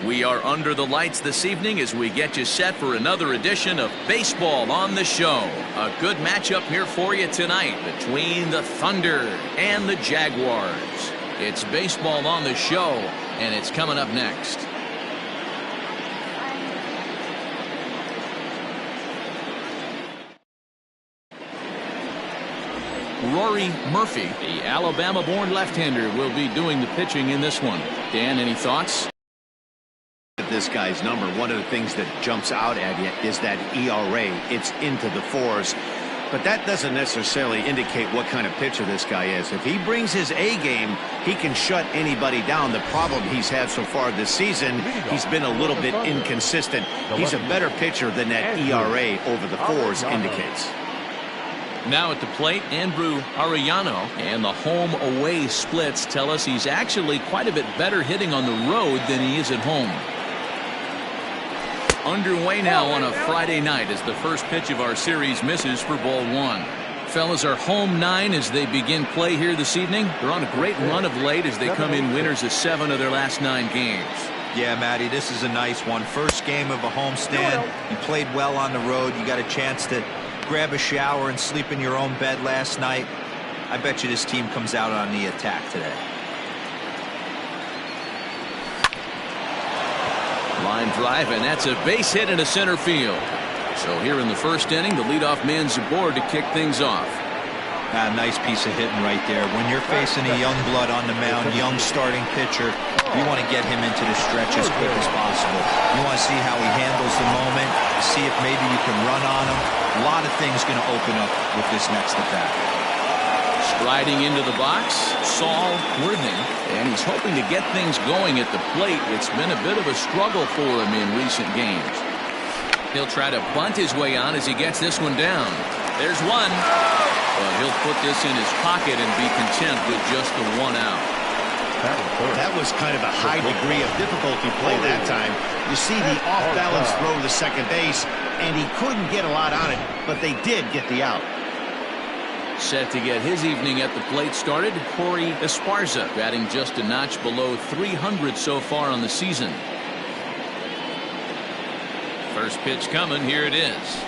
We are under the lights this evening as we get you set for another edition of Baseball on the Show. A good matchup here for you tonight between the Thunder and the Jaguars. It's Baseball on the Show, and it's coming up next. Rory Murphy, the Alabama-born left-hander, will be doing the pitching in this one. Dan, any thoughts? This guy's number, one of the things that jumps out at you is that ERA. It's into the 4s, but that doesn't necessarily indicate what kind of pitcher this guy is. If he brings his A game, he can shut anybody down. The problem he's had so far this season, he's been a little bit inconsistent. He's a better pitcher than that ERA over the 4s indicates. Now at the plate, Andrew Arellano, and the home-away splits tell us he's actually quite a bit better hitting on the road than he is at home. Underway now on a Friday night as the first pitch of our series misses for ball 1. Fellas are home 9 as they begin play here this evening. They're on a great run of late as they come in winners of 7 of their last 9 games. Yeah, Matty, this is a nice one. First game of a homestand. You played well on the road. You got a chance to grab a shower and sleep in your own bed last night. I bet you this team comes out on the attack today. Line drive, and that's a base hit into center field. So here in the first inning, the leadoff man's aboard to kick things off. Nice piece of hitting right there. When you're facing a young blood on the mound, young starting pitcher, you want to get him into the stretch as quick as possible. You want to see how he handles the moment, see if maybe you can run on him. A lot of things going to open up with this next at-bat. Striding into the box, Saul Worthing, and he's hoping to get things going at the plate. It's been a bit of a struggle for him in recent games. He'll try to bunt his way on as he gets this one down. There's one. But he'll put this in his pocket and be content with just the 1 out. That was kind of a high degree of difficulty play that time. You see the off-balance throw to second base, and he couldn't get a lot on it, but they did get the out. Set to get his evening at the plate started, Corey Esparza, batting just a notch below 300 so far on the season. First pitch coming, here it is.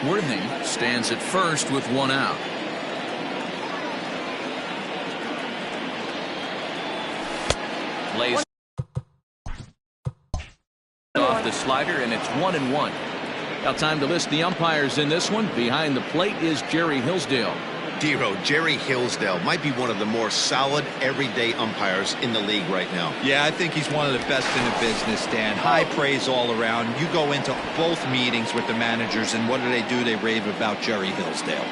Worthing stands at first with 1 out. Lays off the slider, and it's 1-1. Now time to list the umpires in this one. Behind the plate is Jerry Hillsdale. Dero, Jerry Hillsdale might be one of the more solid everyday umpires in the league right now. Yeah, I think he's one of the best in the business, Dan. High praise all around. You go into both meetings with the managers, and what do? They rave about Jerry Hillsdale.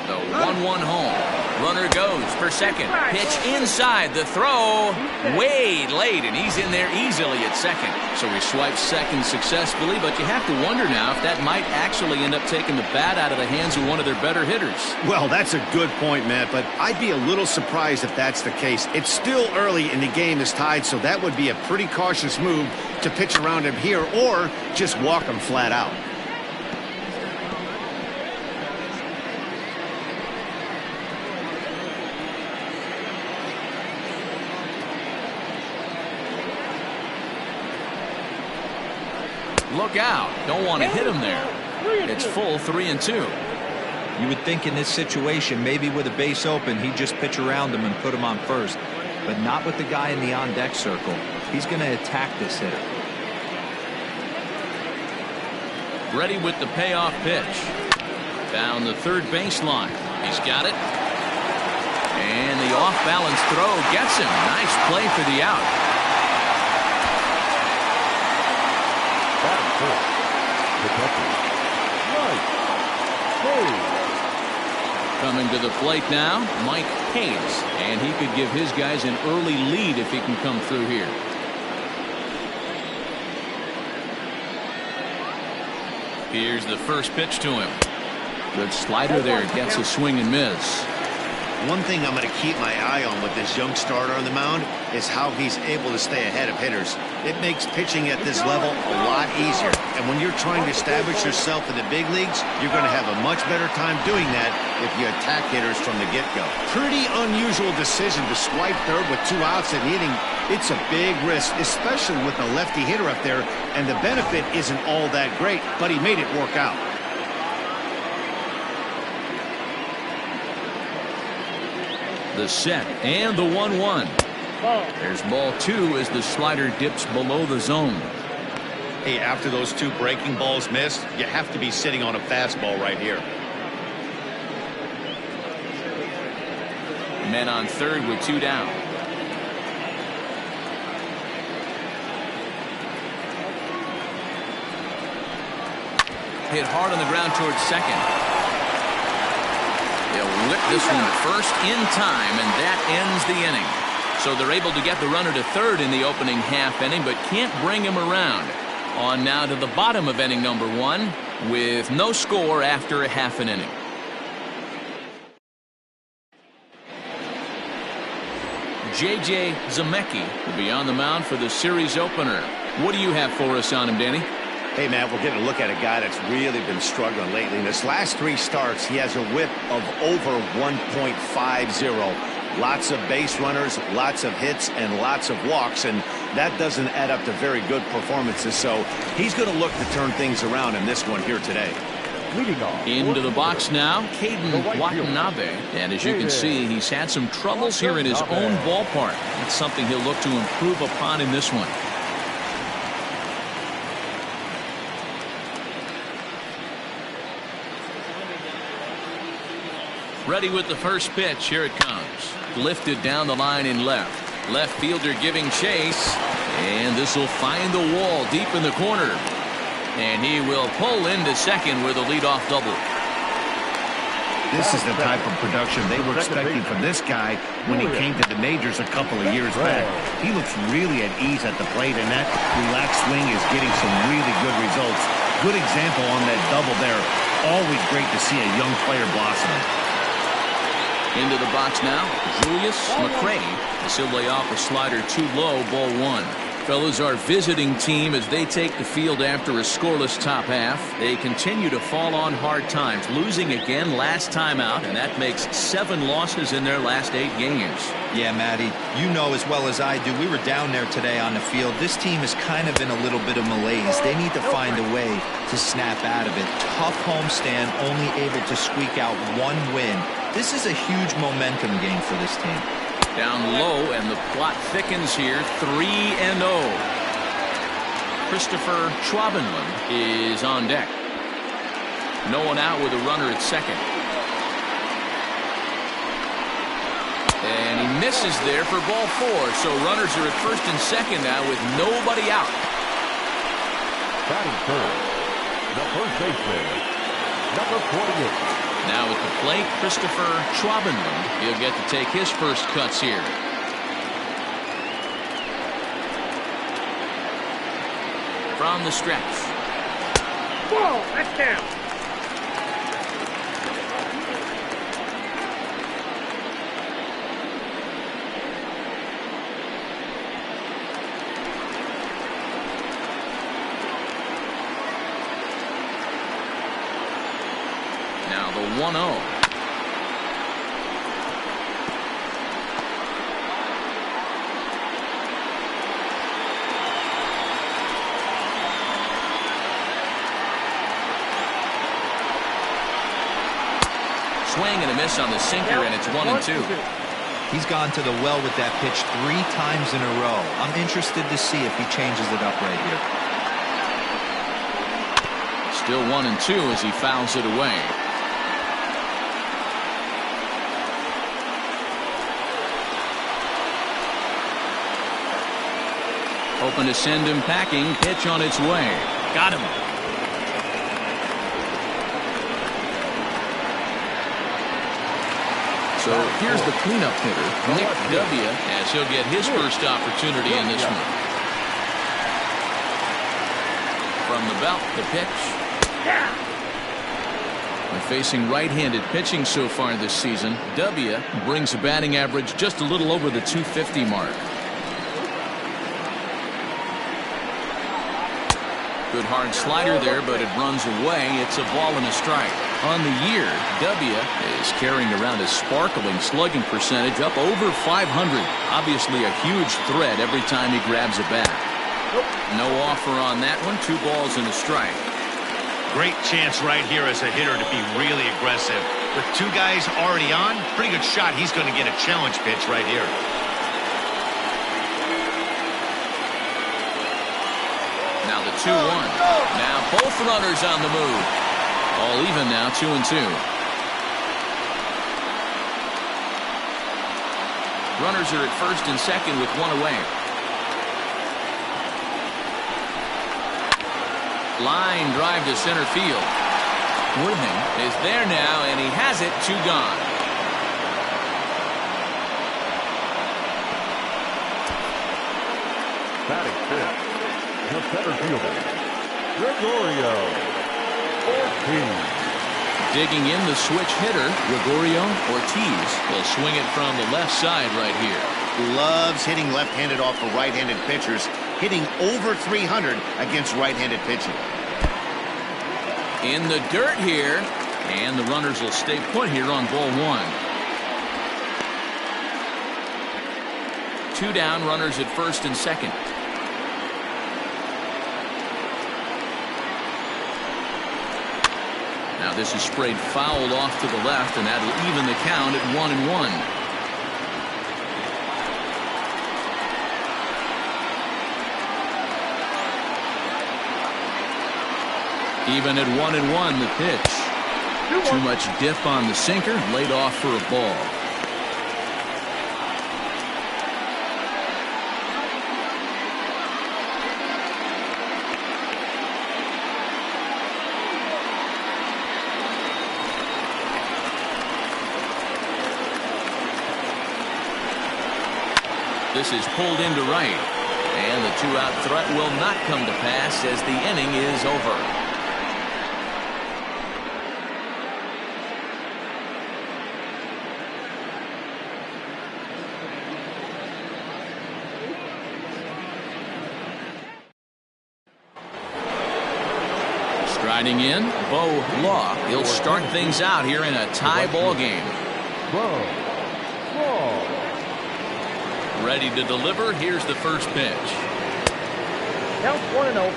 The 1-1 home. Runner goes for second. Pitch inside. The throw way late, and he's in there easily at second. So he swipes second successfully, but you have to wonder now if that might actually end up taking the bat out of the hands of one of their better hitters. Well, that's a good point, Matt, but I'd be a little surprised if that's the case. It's still early and the game is tied, so that would be a pretty cautious move to pitch around him here or just walk him flat out. Look out. Don't want to hit him there. It's full 3-2. You would think in this situation, maybe with a base open, he'd just pitch around him and put him on first. But not with the guy in the on-deck circle. He's going to attack this hitter. Ready with the payoff pitch. Down the third baseline. He's got it. And the off-balance throw gets him. Nice play for the out. Coming to the plate now, Mike Hayes, and he could give his guys an early lead if he can come through here. Here's the first pitch to him. Good slider there, gets a swing and miss. One thing I'm going to keep my eye on with this young starter on the mound is how he's able to stay ahead of hitters. It makes pitching at this level a lot easier. And when you're trying to establish yourself in the big leagues, you're going to have a much better time doing that if you attack hitters from the get-go. Pretty unusual decision to swipe third with 2 outs in the inning. It's a big risk, especially with a lefty hitter up there, and the benefit isn't all that great, but he made it work out. The set and the 1-1. There's ball 2 as the slider dips below the zone. Hey, after those 2 breaking balls missed, you have to be sitting on a fastball right here. Men on third with 2 down. Hit hard on the ground towards second. They'll whip this one first in time, and that ends the inning. So they're able to get the runner to third in the opening half inning, but can't bring him around. On now to the bottom of inning number 1 with no score after a half an inning. J.J. Zemecki will be on the mound for the series opener. What do you have for us on him, Danny? Hey, Matt, we're getting a look at a guy that's really been struggling lately. In his last 3 starts, he has a whip of over 1.50. Lots of base runners, lots of hits, and lots of walks, and that doesn't add up to very good performances. So he's going to look to turn things around in this one here today. Into the box now, Caden Watanabe. And as you can see, he's had some troubles here in his own ballpark. That's something he'll look to improve upon in this one. Ready with the first pitch. Here it comes. Lifted down the line in left. Left fielder giving chase. And this will find the wall deep in the corner. And he will pull into second with a leadoff double. This is the type of production they were expecting from this guy when he came to the majors a couple of years back. He looks really at ease at the plate, and that relaxed swing is getting some really good results. Good example on that double there. Always great to see a young player blossom. Into the box now, Julius McCray. He'll lay off a slider too low, ball 1. Fellas, our visiting team, as they take the field after a scoreless top half, they continue to fall on hard times, losing again last time out, and that makes 7 losses in their last 8 games. Yeah, Matty, you know as well as I do, we were down there today on the field. This team is kind of in a little bit of malaise. They need to find a way to snap out of it. Tough homestand, only able to squeak out 1 win. This is a huge momentum game for this team. Down low, and the plot thickens here. 3-0. Christopher Schwabenland is on deck. No one out with a runner at second. And he misses there for ball 4. So runners are at first and second now with nobody out. Batting third, the first baseman, number 48. Now at the plate, Christopher Schwabenland. He'll get to take his first cuts here. From the stretch. Whoa, that's down. Now the 1-0. Swing and a miss on the sinker, and it's 1-2. He's gone to the well with that pitch 3 times in a row. I'm interested to see if he changes it up right here. Still 1-2 as he fouls it away. Hoping to send him packing. Pitch on its way. Got him. So here's the cleanup hitter, Nick W., as he'll get his first opportunity in this one. From the belt, the pitch. And facing right-handed pitching so far this season, W brings a batting average just a little over the 250 mark. Good hard slider there, but it runs away. It's a ball and a strike. On the year, W is carrying around a sparkling slugging percentage up over 500. Obviously a huge threat every time he grabs a bat. No offer on that one. 2 balls and a strike. Great chance right here as a hitter to be really aggressive. With 2 guys already on, pretty good shot. He's going to get a challenge pitch right here. Now the 2-1. Now both runners on the move. All even now, 2-2. Runners are at first and second with 1 away. Line drive to center field. Worthing is there now, and he has it. 2 gone. Batting fifth, the center fielder, Gregorio Ortiz. Digging in the switch hitter, Gregorio Ortiz will swing it from the left side right here. Loves hitting left-handed off of right-handed pitchers, hitting over 300 against right-handed pitching. In the dirt here, and the runners will stay put here on ball 1. 2 down, runners at first and second. Now this is sprayed fouled off to the left, and that'll even the count at 1-1. Even at 1-1, the pitch. Too much dip on the sinker, laid off for a ball. This is pulled into right, and the 2-out threat will not come to pass as the inning is over. Striding in, Bo Law. He'll start things out here in a tie ball game. Ready to deliver. Here's the first pitch. Count 1-0.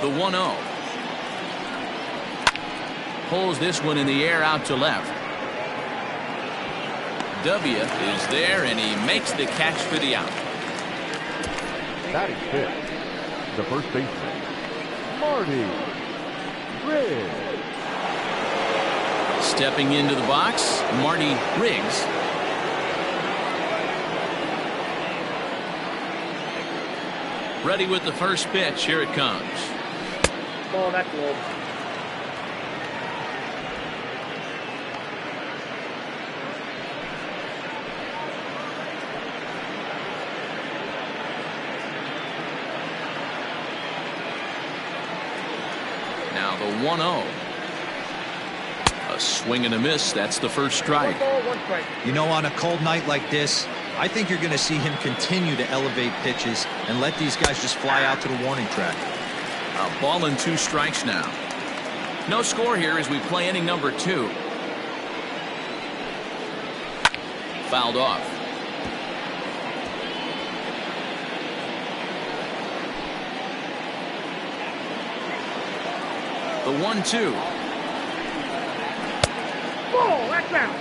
The 1-0. Pulls this one in the air out to left. W is there, and he makes the catch for the out. Batting fifth, the first baseman, Marty Riggs. Stepping into the box, Marty Riggs. Ready with the first pitch. Here it comes. Ball back low. Now the 1-0. A swing and a miss. That's the first strike. 1 ball, 1 strike. You know, on a cold night like this, I think you're going to see him continue to elevate pitches and let these guys just fly out to the warning track. A ball and 2 strikes now. No score here as we play inning number 2. Fouled off. The 1-2. Ball, that's out.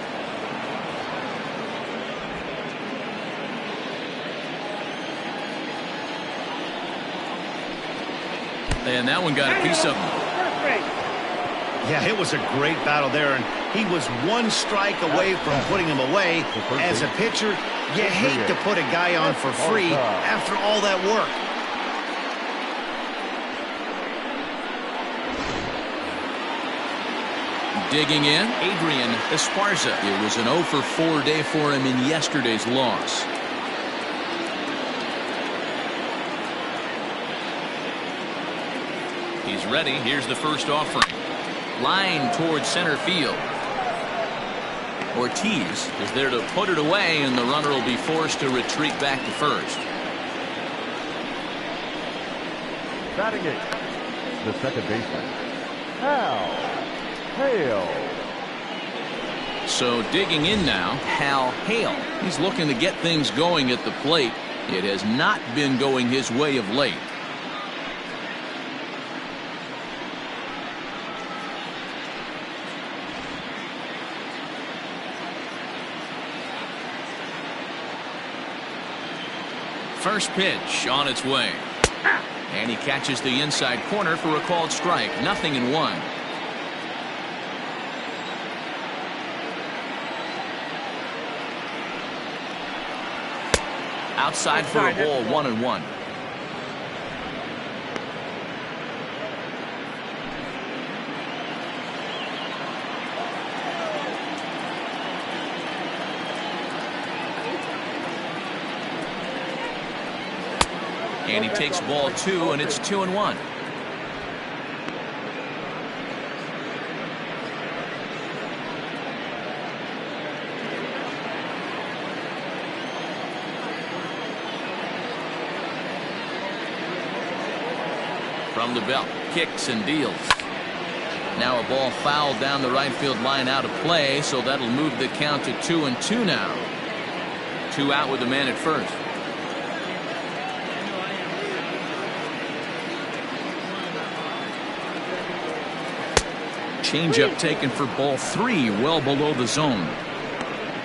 And that one got a piece of him. First base. Yeah, it was a great battle there, and he was 1 strike away from putting him away. As a pitcher, you hate to put a guy on for free after all that work. Digging in, Adrian Esparza. It was an 0-for-4 day for him in yesterday's loss. He's ready. Here's the first offering. Line towards center field. Ortiz is there to put it away, and the runner will be forced to retreat back to first. Batting it, the second baseman, Hal Hale. So digging in now, Hal Hale. He's looking to get things going at the plate. It has not been going his way of late. First pitch on its way. And he catches the inside corner for a called strike. 0-1. Outside for a ball. 1-1. And he takes ball 2, and it's 2-1. From the belt, kicks and deals. Now a ball fouled down the right field line, out of play, so that'll move the count to 2-2 now. 2 out with the man at first. Changeup taken for ball 3, well below the zone.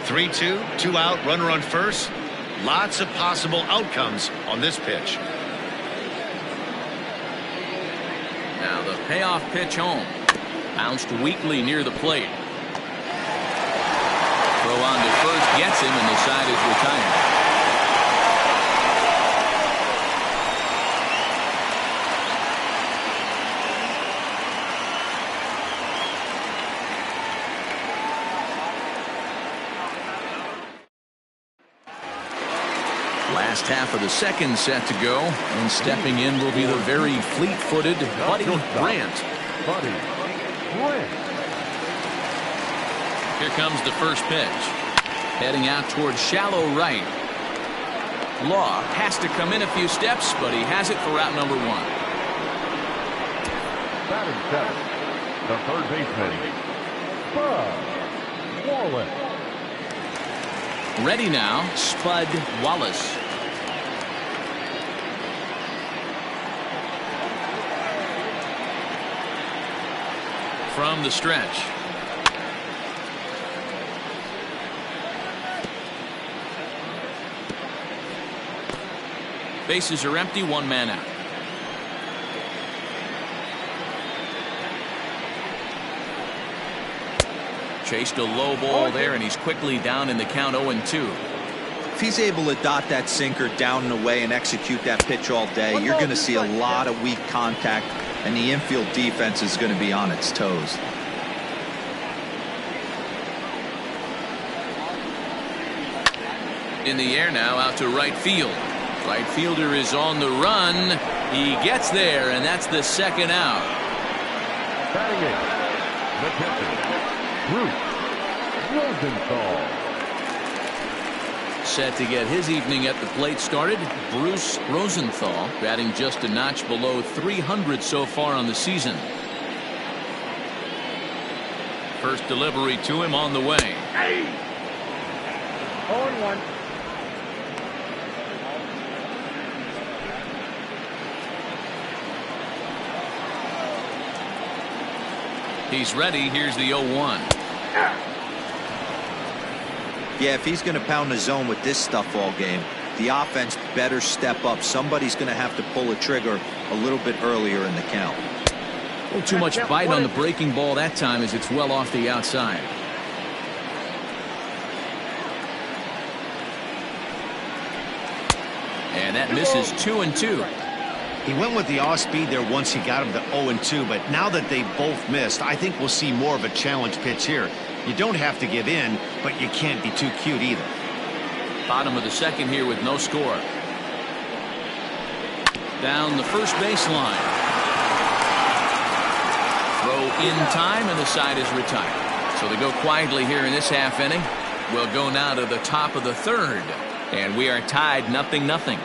3-2, 2 out, runner on first. Lots of possible outcomes on this pitch. Now the payoff pitch home. Bounced weakly near the plate. Throw on to first gets him, and the side is retired. Last half of the second set to go, and stepping in will be the very fleet-footed Buddy Brandt. Buddy Brandt. Here comes the first pitch. Heading out towards shallow right. Law has to come in a few steps, but he has it for out number 1. Batting seventh, the third baseman, Bud Wallace. Ready now, Spud Wallace. From the stretch. Bases are empty, 1 man out. Chased a low ball there, and he's quickly down in the count. 0-2. If he's able to dot that sinker down and away and execute that pitch all day, you're going to see a lot of weak contact, and the infield defense is going to be on its toes. In the air now, out to right field. Right fielder is on the run. He gets there, and that's the second out. Batting it, the pitcher, Bruce Rosenthal. Set to get his evening at the plate started, Bruce Rosenthal, batting just a notch below 300 so far on the season. First delivery to him on the way. 0-1. He's ready. Here's the 0-1. Yeah, if he's going to pound the zone with this stuff all game, the offense better step up. Somebody's going to have to pull a trigger a little bit earlier in the count. A little too much bite on the breaking ball that time, as it's well off the outside. And that misses. 2-2. He went with the off speed there once he got him to 0-2, but now that they both missed, I think we'll see more of a challenge pitch here. You don't have to give in, but you can't be too cute either. Bottom of the second here with no score. Down the first baseline. throw in time, and the side is retired. So they go quietly here in this half inning. We'll go now to the top of the third, and we are tied 0-0.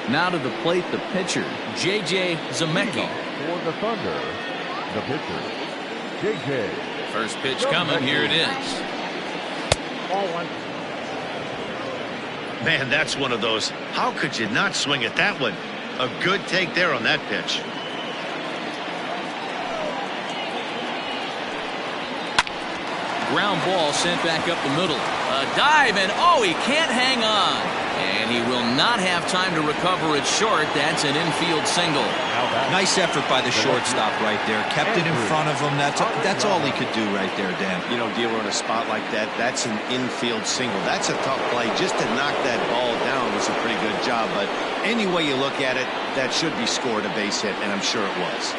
Now to the plate, the pitcher, J.J. Zamecki. For the Thunder, the pitcher, J.J. First pitch coming. Here it is. Ball one. Man, that's one of those. How could you not swing at that one? A good take there on that pitch. Ground ball sent back up the middle. A dive, and oh, he can't hang on. And he will not have time to recover it short. That's an infield single. Nice effort by the shortstop right there. Kept it in front of him. That's all he could do right there, Dan. You know, dealer in a spot like that, that's an infield single. That's a tough play. Just to knock that ball down was a pretty good job. But any way you look at it, that should be scored a base hit, and I'm sure it was.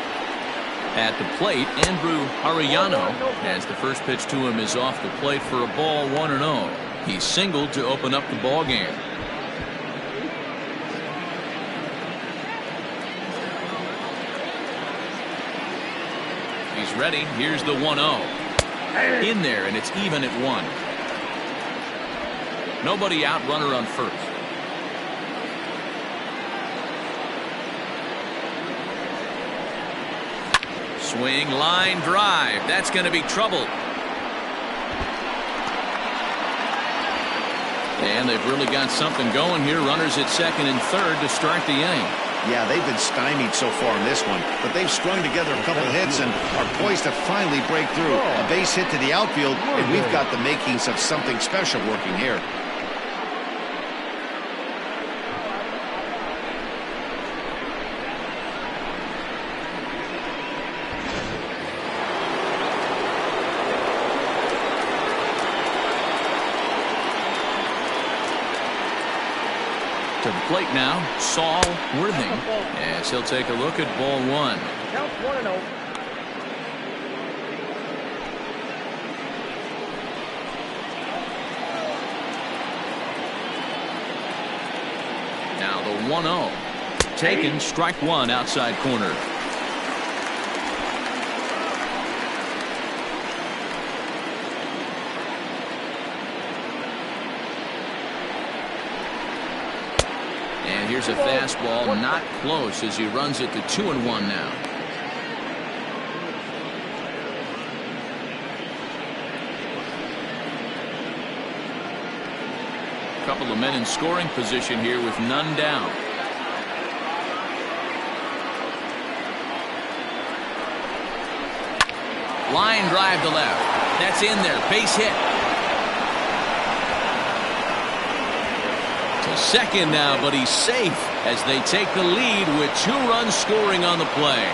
At the plate, Andrew Arellano, as the first pitch to him is off the plate for a ball, 1-0. He singled to open up the ball game. He's ready. Here's the 1-0. In there, and it's even at 1. Nobody out, runner on first. Swing, line, drive. That's going to be trouble. And they've really got something going here. Runners at second and third to start the inning. Yeah, they've been stymied so far in this one, but they've strung together a couple hits and are poised to finally break through. A base hit to the outfield, and we've got the makings of something special working here. To the plate now, Saul Worthing, as he'll take a look at ball 1. Count 1-0. Now the 1-0. Taken, strike one, outside corner. And here's a fastball, not close, as he runs it to 2-1 now. Couple of men in scoring position here with none down. Line drive to left. That's in there. Base hit. To second now, but he's safe as they take the lead with 2 runs scoring on the play.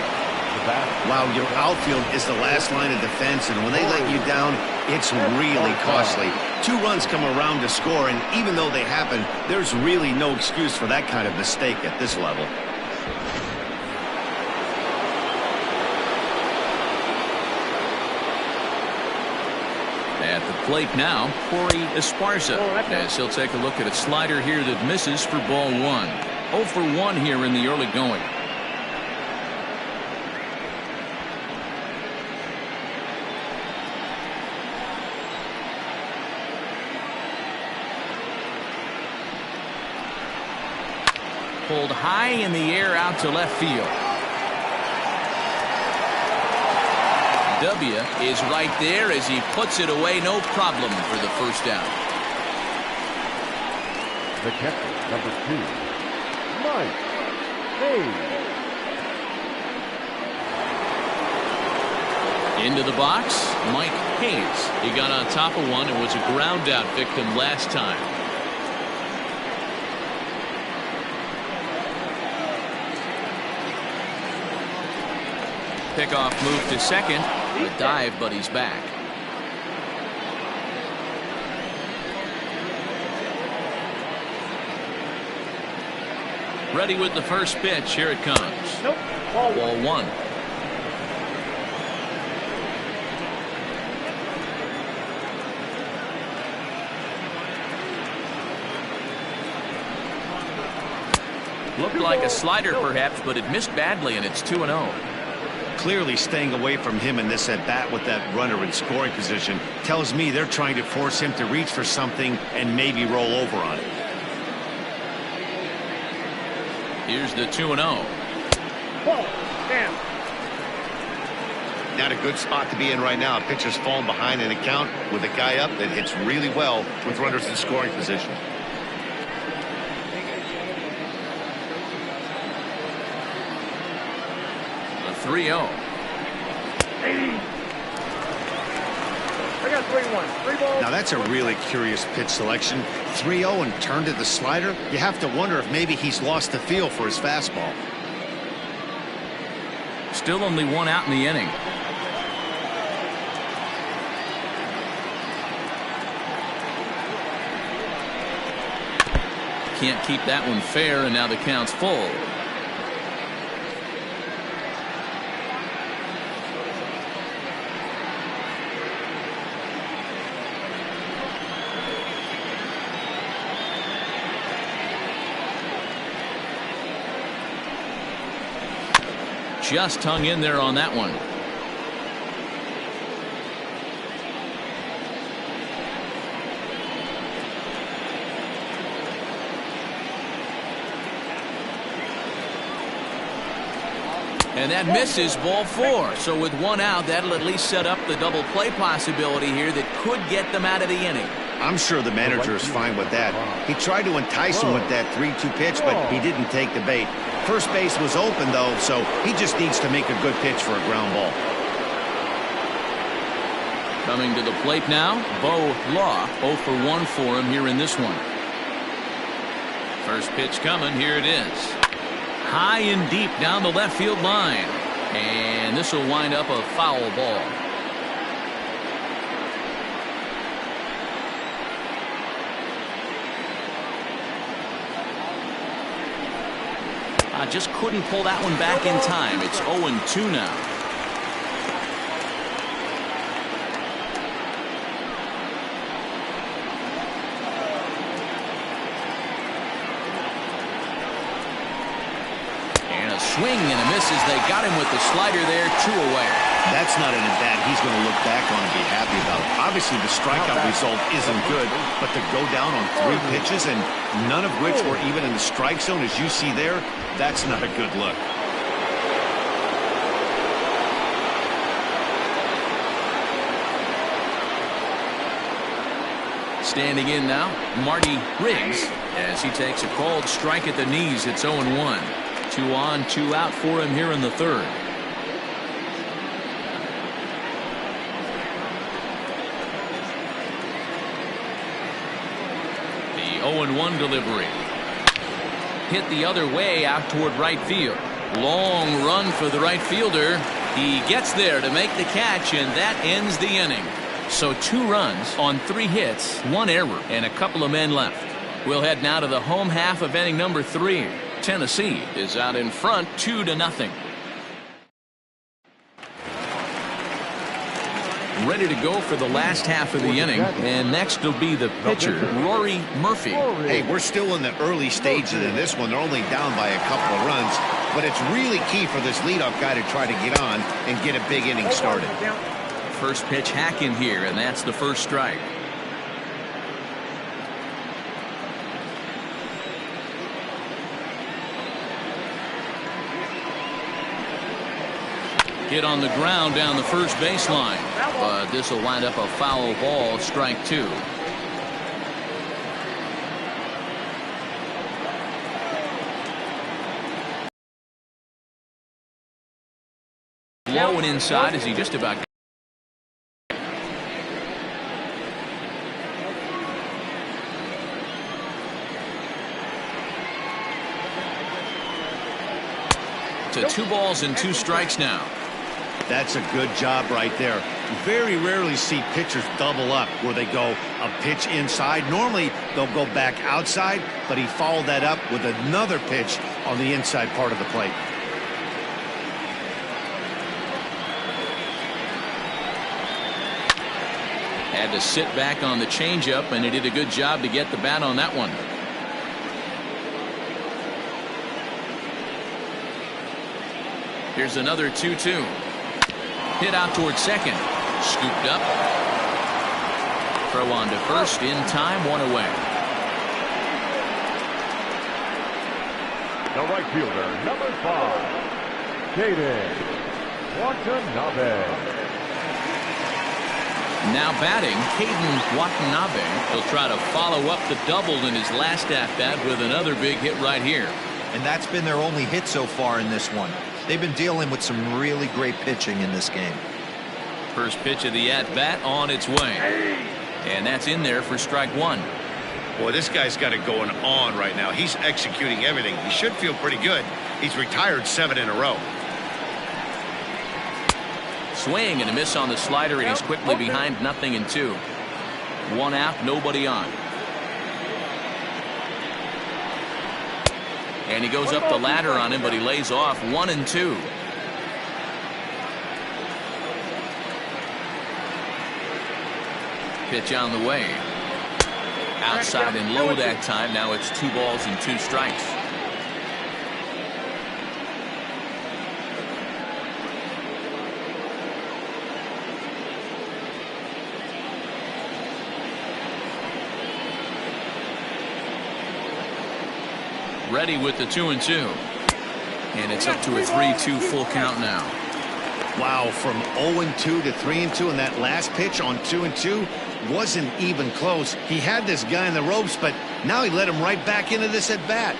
Wow, your outfield is the last line of defense, and when they let you down, it's really costly. 2 runs come around to score, and even though they happen, there's really no excuse for that kind of mistake at this level. At the plate now, Corey Esparza, as he'll take a look at a slider here that misses for ball 1. 0 for 1 here in the early going. Pulled high in the air out to left field. W is right there as he puts it away, no problem for the first down. The catcher, number 2, Mike Hayes. Into the box, Mike Hayes. He got on top of one and was a ground out victim last time. Pickoff move to second. A dive, but he's back. Ready with the first pitch. Here it comes. Nope. Ball 1. Looked like a slider perhaps, but it missed badly, and it's 2-0. Clearly staying away from him in this at-bat with that runner in scoring position tells me they're trying to force him to reach for something and maybe roll over on it. Here's the 2-0. Ball. Damn. Not a good spot to be in right now. A pitcher's falling behind in the count with a guy up that hits really well with runners in scoring position. The 3-0. I got 3-1. 3 balls. Now that's a really curious pitch selection. 3-0 and turned to the slider. You have to wonder if maybe he's lost the feel for his fastball. Still only 1 out in the inning. Can't keep that one fair, and now the count's full. Just hung in there on that one. And that misses, ball 4. So with 1 out, that'll at least set up the double play possibility here that could get them out of the inning. I'm sure the manager is fine with that. He tried to entice him with that 3-2 pitch, but he didn't take the bait. First base was open, though, so he just needs to make a good pitch for a ground ball. Coming to the plate now, Bo Law. 0 for 1 for him here in this one. First pitch coming. Here it is. High and deep down the left field line. And this will wind up a foul ball. I just couldn't pull that one back in time. It's 0-2 now. And a swing and a miss as they got him with the slider there. 2 away. That's not an at-bat he's going to look back on and be happy about. Obviously, the strikeout result isn't good, but to go down on 3 pitches and none of which were even in the strike zone, as you see there, that's not a good look. Standing in now, Marty Riggs, as he takes a called strike at the knees. It's 0-1. 2 on, 2 out for him here in the 3rd. The 0-1 delivery. Hit the other way out toward right field. Long run for the right fielder. He gets there to make the catch, and that ends the inning. So 2 runs on 3 hits, 1 error, and a couple of men left. We'll head now to the home half of inning number 3. Tennessee is out in front 2-0. Ready to go for the last half of the inning, and next will be the pitcher, Rory Murphy. Hey, we're still in the early stages of this one. They're only down by a couple of runs, but it's really key for this leadoff guy to try to get on and get a big inning started. First pitch hacking here, and that's the first strike. Hit on the ground down the first baseline, but this will wind up a foul ball, strike 2. Low and inside as he just about to 2 balls and 2 strikes now. That's a good job right there. Very rarely see pitchers double up where they go a pitch inside. Normally they'll go back outside, but he followed that up with another pitch on the inside part of the plate. Had to sit back on the changeup, and he did a good job to get the bat on that one. Here's another 2-2. Hit out towards second. Scooped up. Throw on to first in time, 1 away. The right fielder, number 5, Caden Watanabe. Now batting, Caden Watanabe. He'll try to follow up the double in his last at-bat with another big hit right here. And that's been their only hit so far in this one. They've been dealing with some really great pitching in this game. First pitch of the at-bat on its way. And that's in there for strike 1. Boy, this guy's got it going on right now. He's executing everything. He should feel pretty good. He's retired 7 in a row. Swing and a miss on the slider, and he's quickly behind 0-2. 1 out, nobody on. And he goes up the ladder on him, but he lays off 1-2. Pitch on the way. Outside and low that time. Now it's 2 balls and 2 strikes. Ready with the 2-2. And it's up to a 3-2 full count now. Wow, from 0-2 to 3-2 in that last pitch on 2-2 wasn't even close. He had this guy in the ropes, but now he let him right back into this at bat.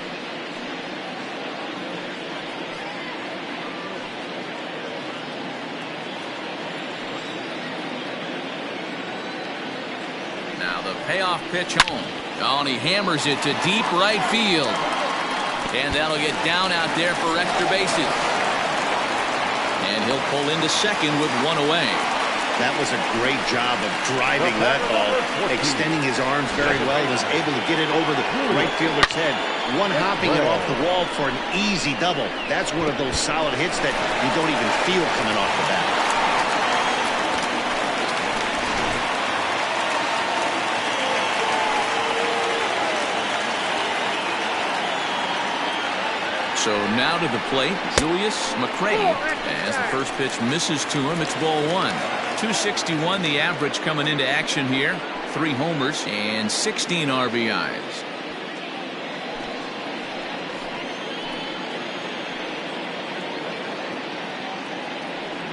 Now the payoff pitch home. Oh, and he hammers it to deep right field. And that'll get down out there for extra bases. And he'll pull into second with 1 away. That was a great job of driving that ball, extending his arms very well, was able to get it over the right fielder's head, one hopping it off the wall for an easy double. That's one of those solid hits that you don't even feel coming off the bat. So now to the plate, Julius McCray. As the first pitch misses to him, it's ball 1. 261 the average coming into action here. 3 homers and 16 RBIs.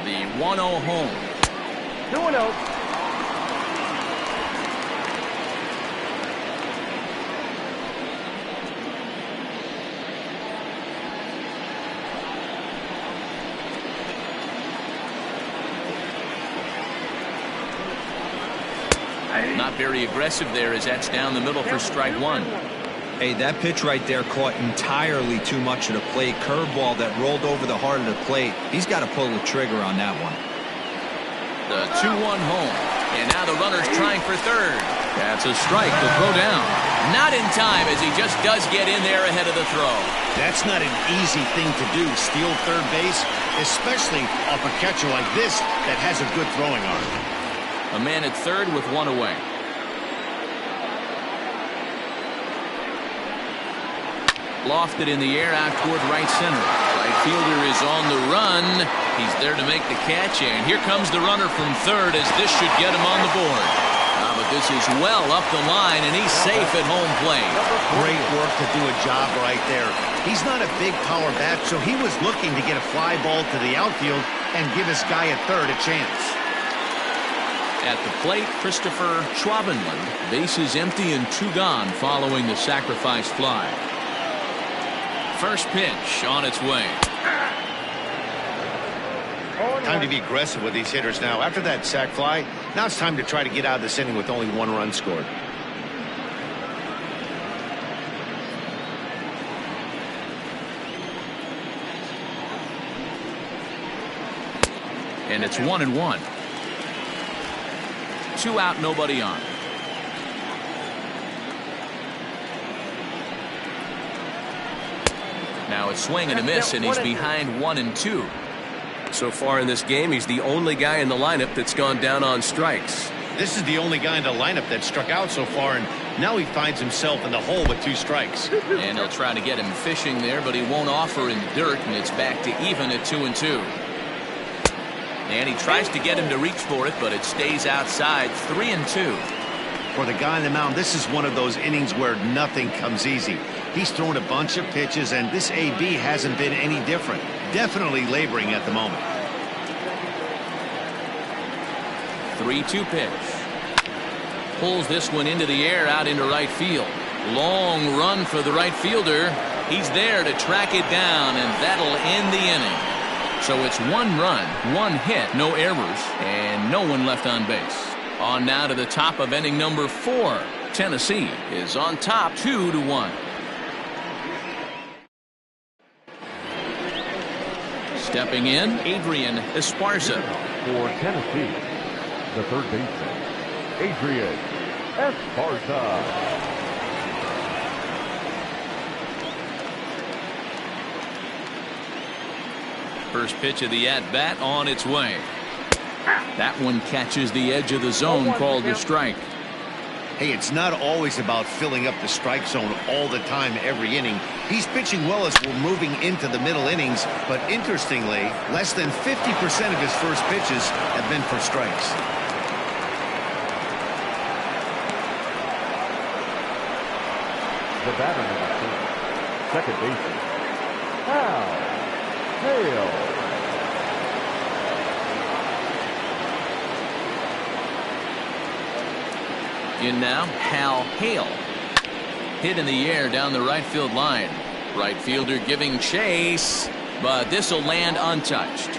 The 1-0 home. 2-0. Not very aggressive there as that's down the middle for strike 1. Hey, that pitch right there caught entirely too much of the plate. Curveball that rolled over the heart of the plate. He's got to pull the trigger on that one. The 2-1 home. And now the runner's trying for third. That's a strike to throw down. Not in time as he just does get in there ahead of the throw. That's not an easy thing to do, steal third base, especially off a catcher like this that has a good throwing arm. A man at third with 1 away. Lofted in the air out toward right center. Right fielder is on the run. He's there to make the catch, and here comes the runner from third as this should get him on the board. But this is well up the line, and he's safe at home plate. Great work to do a job right there. He's not a big power bat, so he was looking to get a fly ball to the outfield and give his guy at third a chance. At the plate, Christopher Schwabenland. Bases empty and 2 gone following the sacrifice fly. First pitch on its way. Time to be aggressive with these hitters now. After that sac fly, now it's time to try to get out of this inning with only 1 run scored. And it's 1-1. 2 out, nobody on. Now it's swing and a miss, and he's behind 1-2. So far in this game, he's the only guy in the lineup that's gone down on strikes. This is the only guy in the lineup that struck out so far, and now he finds himself in the hole with 2 strikes. And they'll try to get him fishing there, but he won't offer in the dirt, and it's back to even at 2-2. And he tries to get him to reach for it, but it stays outside. 3-2. For the guy on the mound, this is one of those innings where nothing comes easy. He's thrown a bunch of pitches, and this AB hasn't been any different. Definitely laboring at the moment. 3-2 pitch. Pulls this one into the air out into right field. Long run for the right fielder. He's there to track it down, and that'll end the inning. So it's 1 run, 1 hit, no errors, and no one left on base. On now to the top of inning number 4. Tennessee is on top 2-1. Stepping in, Adrian Esparza. For Tennessee, the third baseman, Adrian Esparza. First pitch of the at-bat on its way. That one catches the edge of the zone, called a strike. Hey, it's not always about filling up the strike zone all the time every inning. He's pitching well as we're moving into the middle innings, but interestingly, less than 50% of his first pitches have been for strikes. The batter number 2, second baseman, Hal Hale. In now, Hal Hale. Hit in the air down the right field line. Right fielder giving chase, but this will land untouched.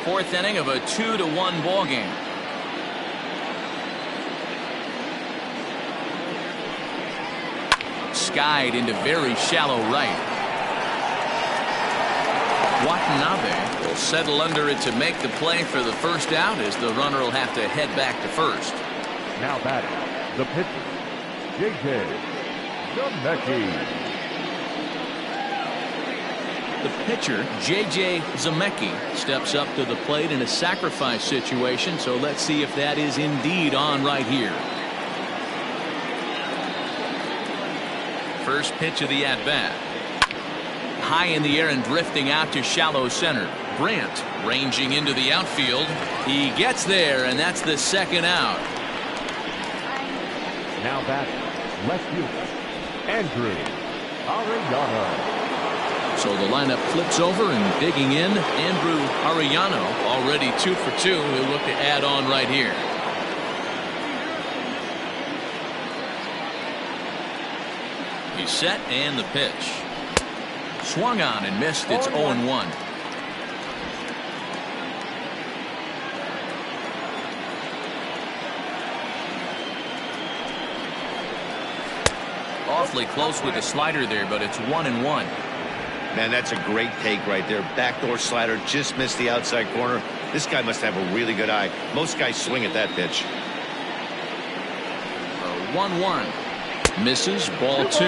Fourth inning of a 2-1 ball game. Skied into very shallow right. Watanabe will settle under it to make the play for the first out, as the runner will have to head back to first. Now batting, the pitcher, J.J. Zamecki. The pitcher, J.J. Zamecki, steps up to the plate in a sacrifice situation, so let's see if that is indeed on right here. First pitch of the at-bat. High in the air and drifting out to shallow center. Brandt ranging into the outfield. He gets there, and that's the second out. Now batting, left fielder, Andrew Arellano. So the lineup flips over, and digging in, Andrew Arellano, already 2 for 2. He'll look to add on right here. He's set, and the pitch. Swung on and missed. It's 0-1. Awfully close with the slider there, but it's 1-1. Man, that's a great take right there. Backdoor slider, just missed the outside corner. This guy must have a really good eye. Most guys swing at that pitch. 1-1. Misses. Ball 2.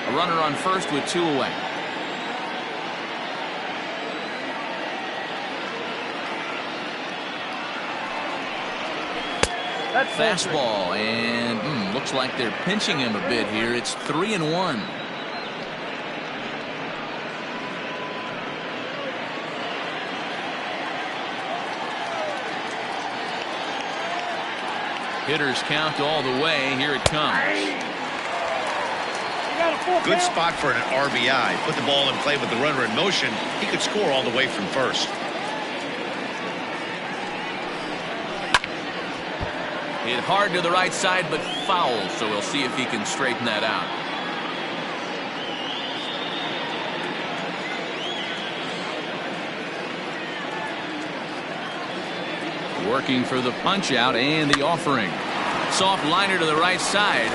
A runner on first with 2 away. Fastball, and looks like they're pinching him a bit here. It's 3-1. Hitters count all the way. Here it comes. Good spot for an RBI. Put the ball in play with the runner in motion. He could score all the way from first. Hit hard to the right side, but foul, so we'll see if he can straighten that out. Working for the punch out and the offering. Soft liner to the right side.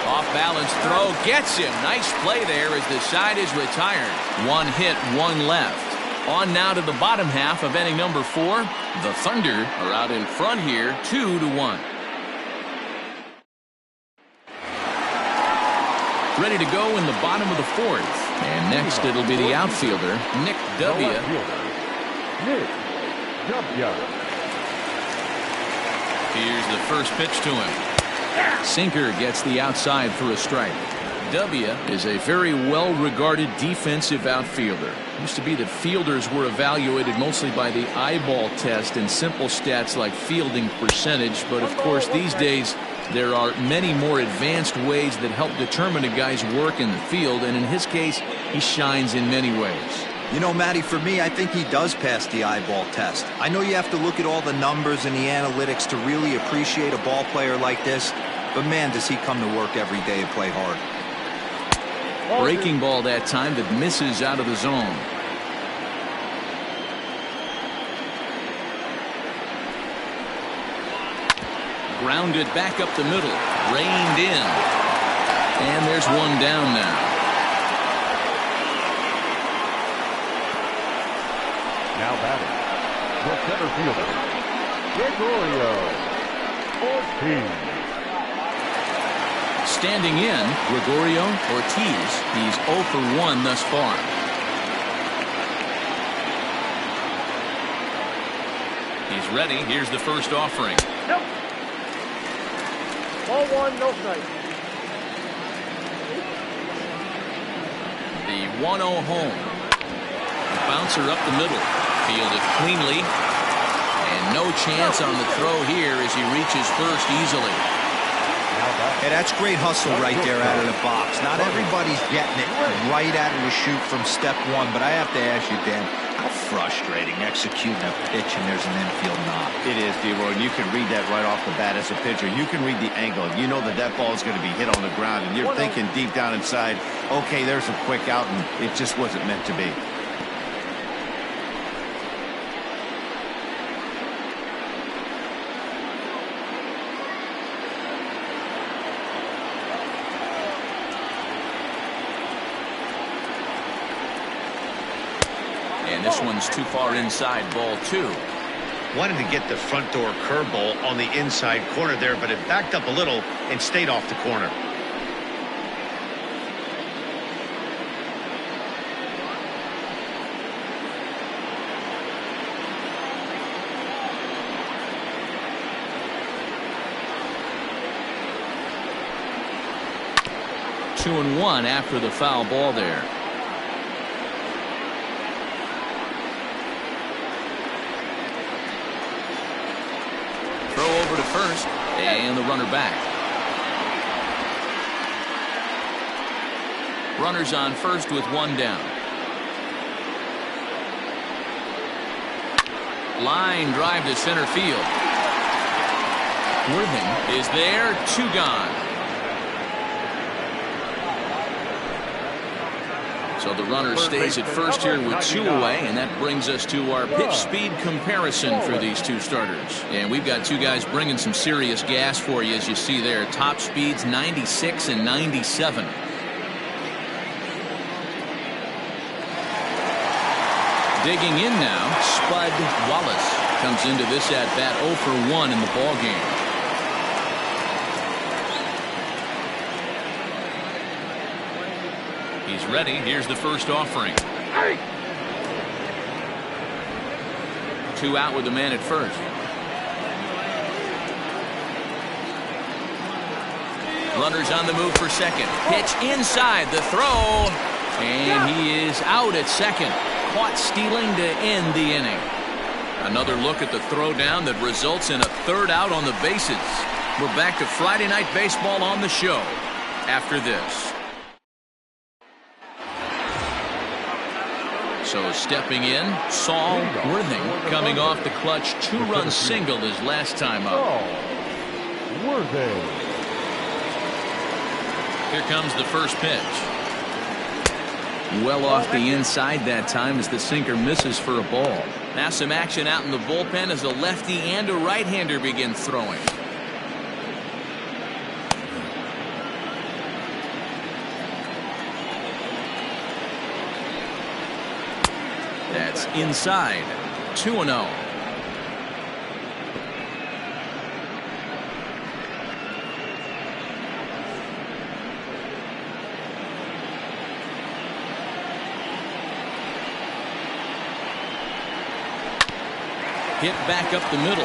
Off balance throw gets him. Nice play there as the side is retired. 1 hit, 1 left. On now to the bottom half of inning number 4. The Thunder are out in front here, 2-1. ready to go in the bottom of the fourth. And next it'll be the outfielder, Nick W. Nick W. Here's the first pitch to him. Sinker gets the outside for a strike. W is a very well-regarded defensive outfielder. It used to be that fielders were evaluated mostly by the eyeball test and simple stats like fielding percentage, but of course these days there are many more advanced ways that help determine a guy's work in the field, and in his case he shines in many ways. You know, Matty, for me, I think he does pass the eyeball test. I know you have to look at all the numbers and the analytics to really appreciate a ball player like this, but man, does he come to work every day and play hard. Breaking ball that time that misses out of the zone. Grounded back up the middle. Reined in. And there's one down now. Now batting, the center fielder, Gregorio Ortiz. Standing in, Gregorio Ortiz. He's 0 for 1 thus far. He's ready. Here's the first offering. Nope. Ball one, no strike. The 1-0 home. Bouncer up the middle. Fielded cleanly. And no chance on the throw here as he reaches first easily. Hey, that's great hustle right there out of the box. Not everybody's getting it right out of the chute from step one, but I have to ask you, Dan, how frustrating executing a pitch and there's an infield knock. It is, D-Roy, and you can read that right off the bat as a pitcher. You can read the angle. You know that that ball is going to be hit on the ground, and you're thinking deep down inside, okay, there's a quick out, and it just wasn't meant to be. And this one's too far inside, ball 2. Wanted to get the front door curveball on the inside corner there, but it backed up a little and stayed off the corner. Two and one after the foul ball there. Throw over to first, and the runner back. Runners on first with one down. Line drive to center field. Worthing is there, 2 gone. So the runner stays at first here with 2 away, and that brings us to our pitch speed comparison for these two starters. And we've got 2 guys bringing some serious gas for you, as you see there. Top speeds 96 and 97. Digging in now, Spud Wallace comes into this at bat 0 for 1 in the ball game. He's ready. Here's the first offering. 2 out with the man at first. Runners on the move for second. Pitch inside the throw. And he is out at second. Caught stealing to end the inning. Another look at the throw down that results in a 3rd out on the bases. We're back to Friday Night Baseball on the show after this. So stepping in, Saul Worthing coming off the clutch 2-run single his last time up. Worthing. Here comes the first pitch. Well off the inside that time as the sinker misses for a ball. Now some action out in the bullpen as a lefty and a right-hander begin throwing. That's inside. 2-0. Hit back up the middle.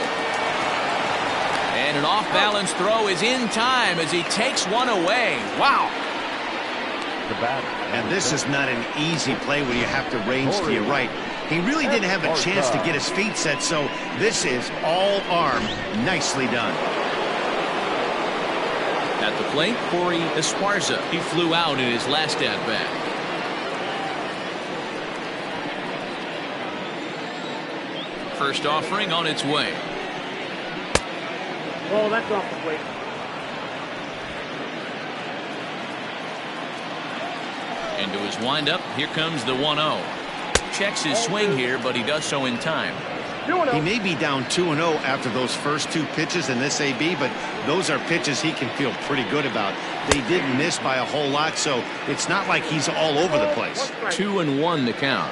And an off-balance throw is in time as he takes one away. Wow. And this is not an easy play when you have to range to your right. He really didn't have a chance to get his feet set, so this is all arm. Nicely done. At the plate, Corey Esparza. He flew out in his last at-bat. First offering on its way. Oh, that's off the plate. Into his windup, here comes the 1-0. Checks his swing here, but he does so in time. He may be down 2-0 after those first two pitches in this AB, but those are pitches he can feel pretty good about. They didn't miss by a whole lot, so it's not like he's all over the place. 2-1 the count.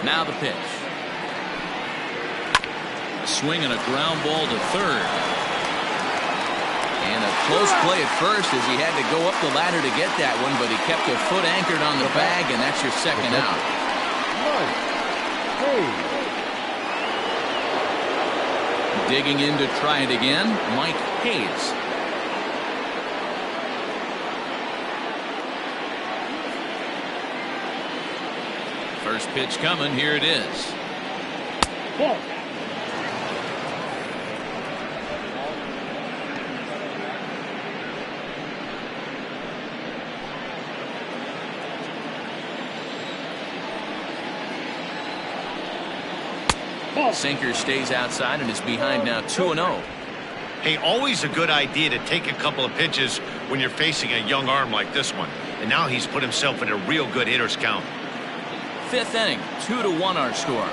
Now the pitch. Swing and a ground ball to third. And a close play at first as he had to go up the ladder to get that one, but he kept a foot anchored on the bag, and that's your second out. Digging in to try it again, Mike Hayes. First pitch coming, here it is. Ball. Sinker stays outside and is behind now 2-0. Hey, always a good idea to take a couple of pitches when you're facing a young arm like this one. And now he's put himself in a real good hitter's count. Fifth inning, 2-1 our score.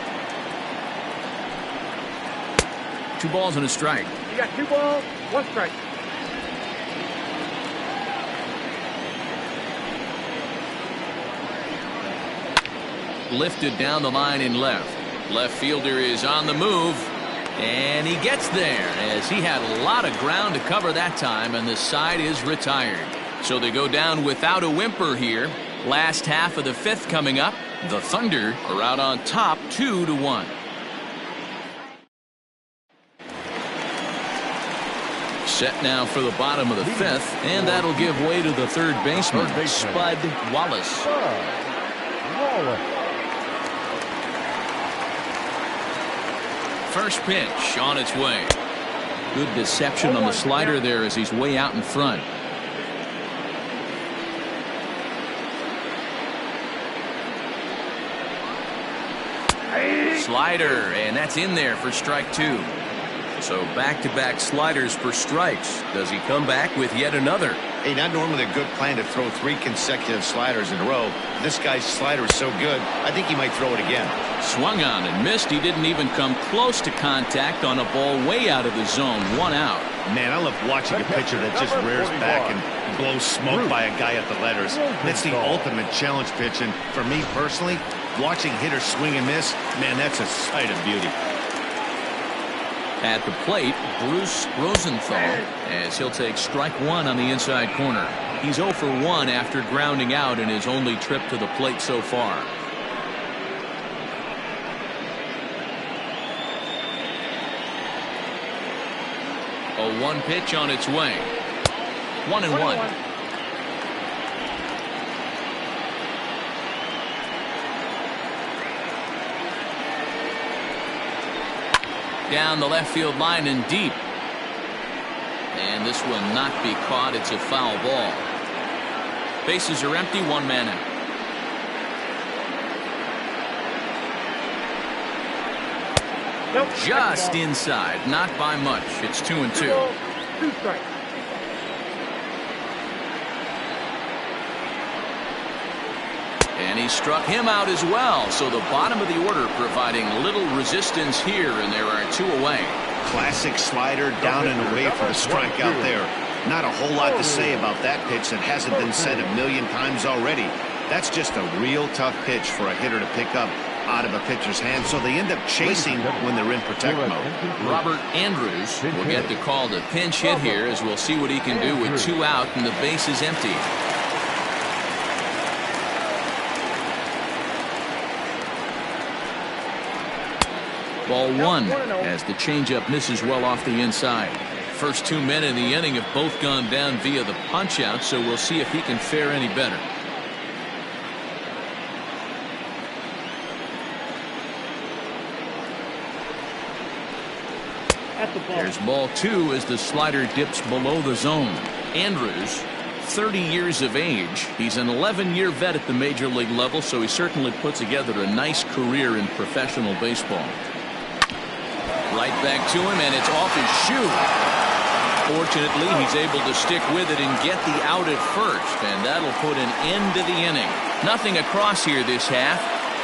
2 balls and a strike. You got 2 balls, 1 strike. Lifted down the line in left. Left fielder is on the move, and he gets there as he had a lot of ground to cover that time, and the side is retired. So they go down without a whimper here. Last half of the 5th coming up. The Thunder are out on top 2-1. Set now for the bottom of the 5th, and that'll give way to the third baseman, Spud Wallace. First pitch on its way. Good deception on the slider there as he's way out in front. Slider, and that's in there for strike 2. So back-to-back sliders for strikes. Does he come back with yet another? Hey, not normally a good plan to throw 3 consecutive sliders in a row. This guy's slider is so good, I think he might throw it again. Swung on and missed. He didn't even come close to contact on a ball way out of the zone. 1 out. Man, I love watching a pitcher that just rears back and blows smoke by a guy at the letters. That's the ultimate challenge pitch, and for me personally, watching hitters swing and miss, man, that's a sight of beauty. At the plate, Bruce Rosenthal, as he'll take strike 1 on the inside corner. He's 0 for 1 after grounding out in his only trip to the plate so far. A 1 pitch on its way. 1-1. Down the left field line and deep. And this will not be caught. It's a foul ball. Bases are empty. 1 man out. Nope. Just inside. Not by much. It's 2-2. 2 strikes. And he struck him out as well. So the bottom of the order providing little resistance here, and there are 2 away. Classic slider down and away for the strikeout there. Not a whole lot to say about that pitch that hasn't been said a million times already. That's just a real tough pitch for a hitter to pick up out of a pitcher's hand, so they end up chasing when they're in protect mode. Robert Andrews will get the call to pinch hit here, as we'll see what he can do with 2 out and the base is empty. Ball one as the changeup misses well off the inside. First 2 men in the inning have both gone down via the punch out, so we'll see if he can fare any better. There's ball two as the slider dips below the zone. Andrews, 30 years of age. He's an 11-year vet at the major league level, so he certainly put together a nice career in professional baseball. Right back to him, and it's off his shoe. Fortunately, he's able to stick with it and get the out at first, and that'll put an end to the inning. Nothing across here this half.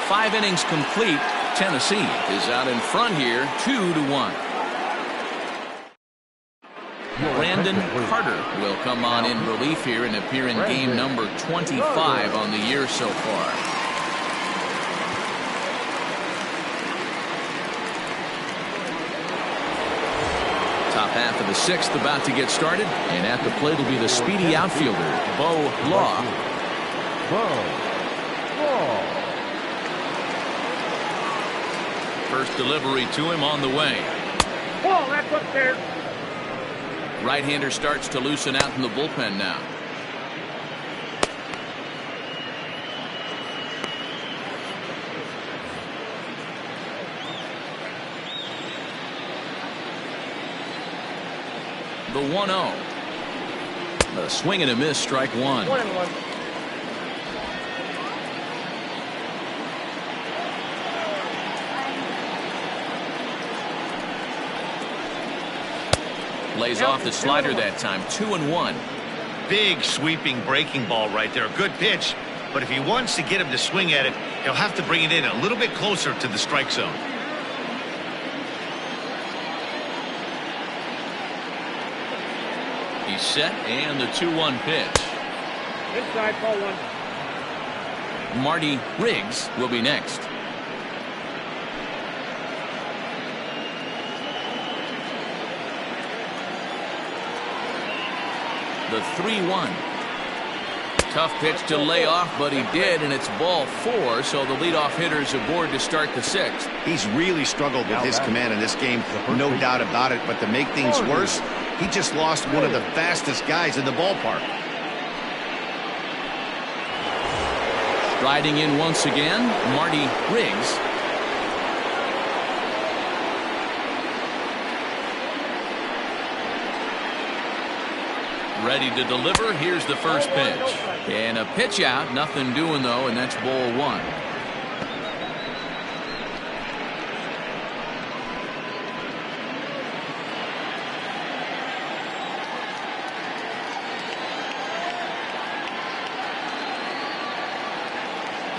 5 innings complete. Tennessee is out in front here, 2-1. Brandon Carter will come on in relief here and appear in game number 25 on the year so far. Top half of the 6th about to get started, and at the plate will be the speedy outfielder, Bo Law. First delivery to him on the way. Whoa, that's up there. Right-hander starts to loosen out in the bullpen now. The 1-0. A swing and a miss, strike one. 1-1. Lays off the slider that time. 2-1. Big sweeping breaking ball right there. A good pitch. But if he wants to get him to swing at it, he'll have to bring it in a little bit closer to the strike zone. He's set, and the 2-1 pitch. Inside, ball one. Marty Riggs will be next. The 3-1. Tough pitch to lay off, but he did, and it's ball 4, so the leadoff hitter's aboard to start the 6th. He's really struggled with his command in this game, no doubt about it, but to make things worse, he just lost one of the fastest guys in the ballpark. Striding in once again, Marty Riggs. Ready to deliver. Here's the first pitch. And a pitch out. Nothing doing, though, and that's ball one.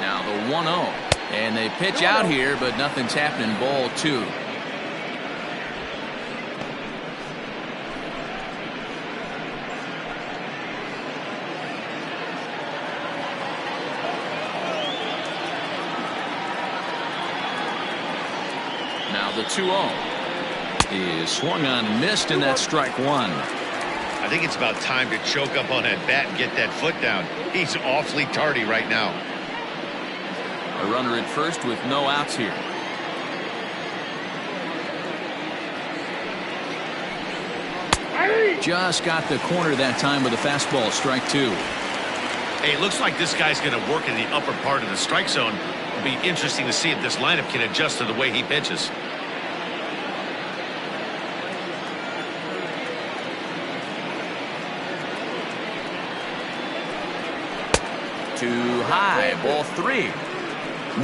Now the 1-0. And they pitch out here, but nothing's happening. Ball two. Now the 2-0 is swung on and missed, and that's strike one. I think it's about time to choke up on that bat and get that foot down. He's awfully tardy right now. A runner at first with no outs here. Just got the corner that time with a fastball. Strike two. Hey, it looks like this guy's going to work in the upper part of the strike zone. It'll be interesting to see if this lineup can adjust to the way he pitches. Too high. Ball three.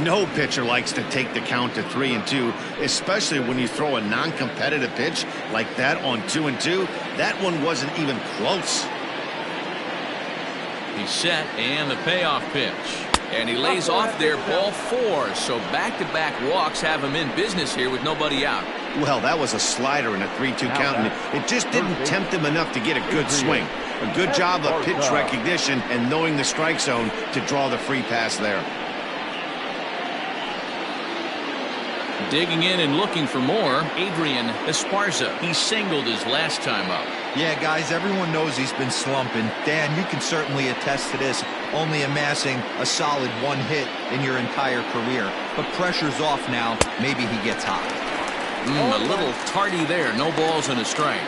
No pitcher likes to take the count to 3-2, especially when you throw a non-competitive pitch like that on 2-2. That one wasn't even close. He's set, and the payoff pitch. And he lays off there, ball four. So back-to-back walks have him in business here with nobody out. Well, that was a slider in a 3-2 count, and it just didn't tempt him enough to get a good swing. A good job of pitch recognition and knowing the strike zone to draw the free pass there. Digging in and looking for more, Adrian Esparza. He singled his last time up. Yeah, guys, everyone knows he's been slumping. Dan, you can certainly attest to this, only amassing a solid 1 hit in your entire career. But pressure's off now. Maybe he gets hot. A little tardy there. No balls and a strike.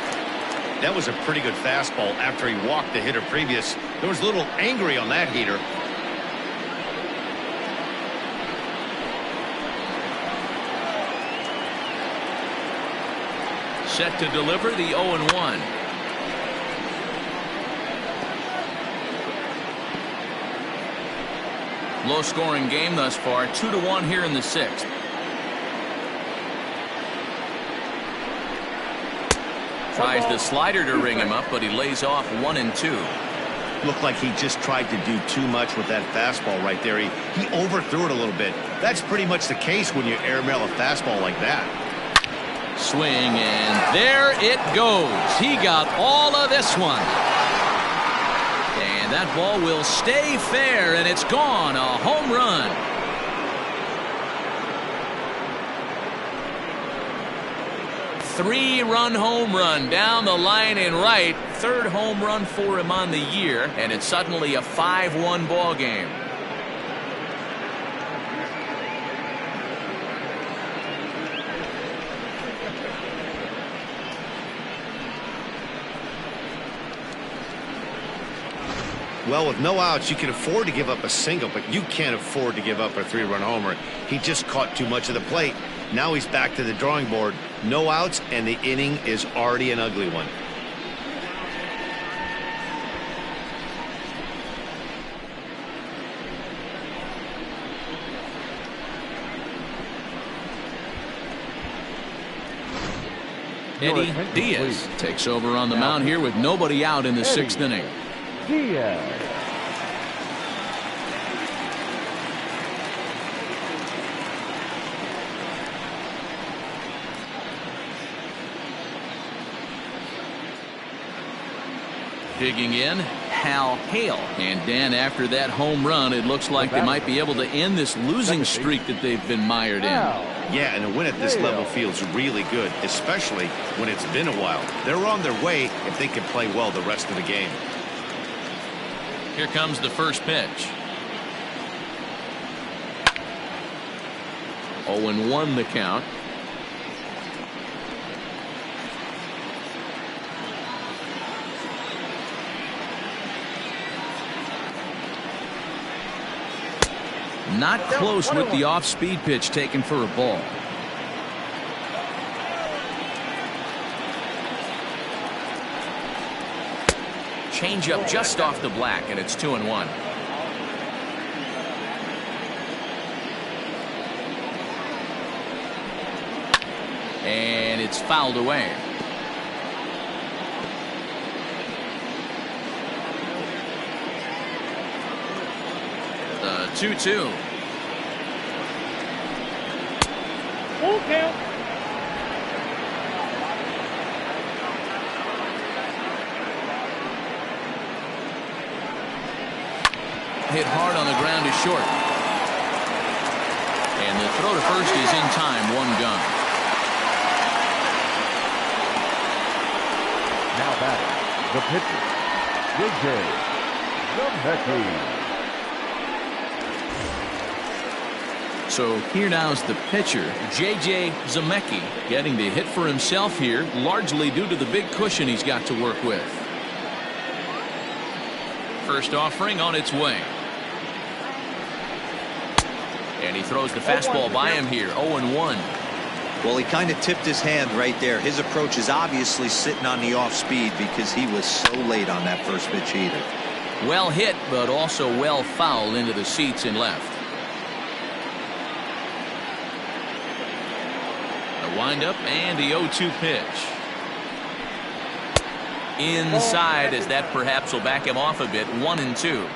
That was a pretty good fastball after he walked the hitter previous. There was a little angry on that heater. Set to deliver the 0-1. Low scoring game thus far. 2-1 here in the 6th. Tries the slider to ring him up, but he lays off 1-2. Looked like he just tried to do too much with that fastball right there. He overthrew it a little bit. That's pretty much the case when you airmail a fastball like that. Swing, and there it goes. He got all of this one. And that ball will stay fair, and it's gone. A home run. Three-run home run down the line in right. Third home run for him on the year, and it's suddenly a 5-1 ball game. Well, with no outs, you can afford to give up a single, but you can't afford to give up a 3-run homer. He just caught too much of the plate. Now he's back to the drawing board. No outs, and the inning is already an ugly one. Eddie Diaz takes over on the mound here with nobody out in the 6th inning. Diaz. Digging in, Hal Hale. And Dan, after that home run, it looks like they might be able to end this losing streak that they've been mired in. Yeah, and a win at this level feels really good, especially when it's been a while. They're on their way if they can play well the rest of the game. Here comes the first pitch. 0-1 the count. Not close with the off-speed pitch taken for a ball. Changeup just off the black, and it's 2-1. And it's fouled away. The 2-2. Full count. Hit hard on the ground is short. And the throw to first is in time. 1 gun. Now batting, the pitcher, J.J. Zamecki. So here now's the pitcher, J.J. Zamecki, getting the hit for himself here, largely due to the big cushion he's got to work with. First offering on its way. And he throws the fastball by him here. 0-1. Well, he kind of tipped his hand right there. His approach is obviously sitting on the off speed because he was so late on that first pitch either. Well hit, but also well fouled into the seats in left. The windup and the 0-2 pitch. Inside, as that perhaps will back him off a bit. 1-2.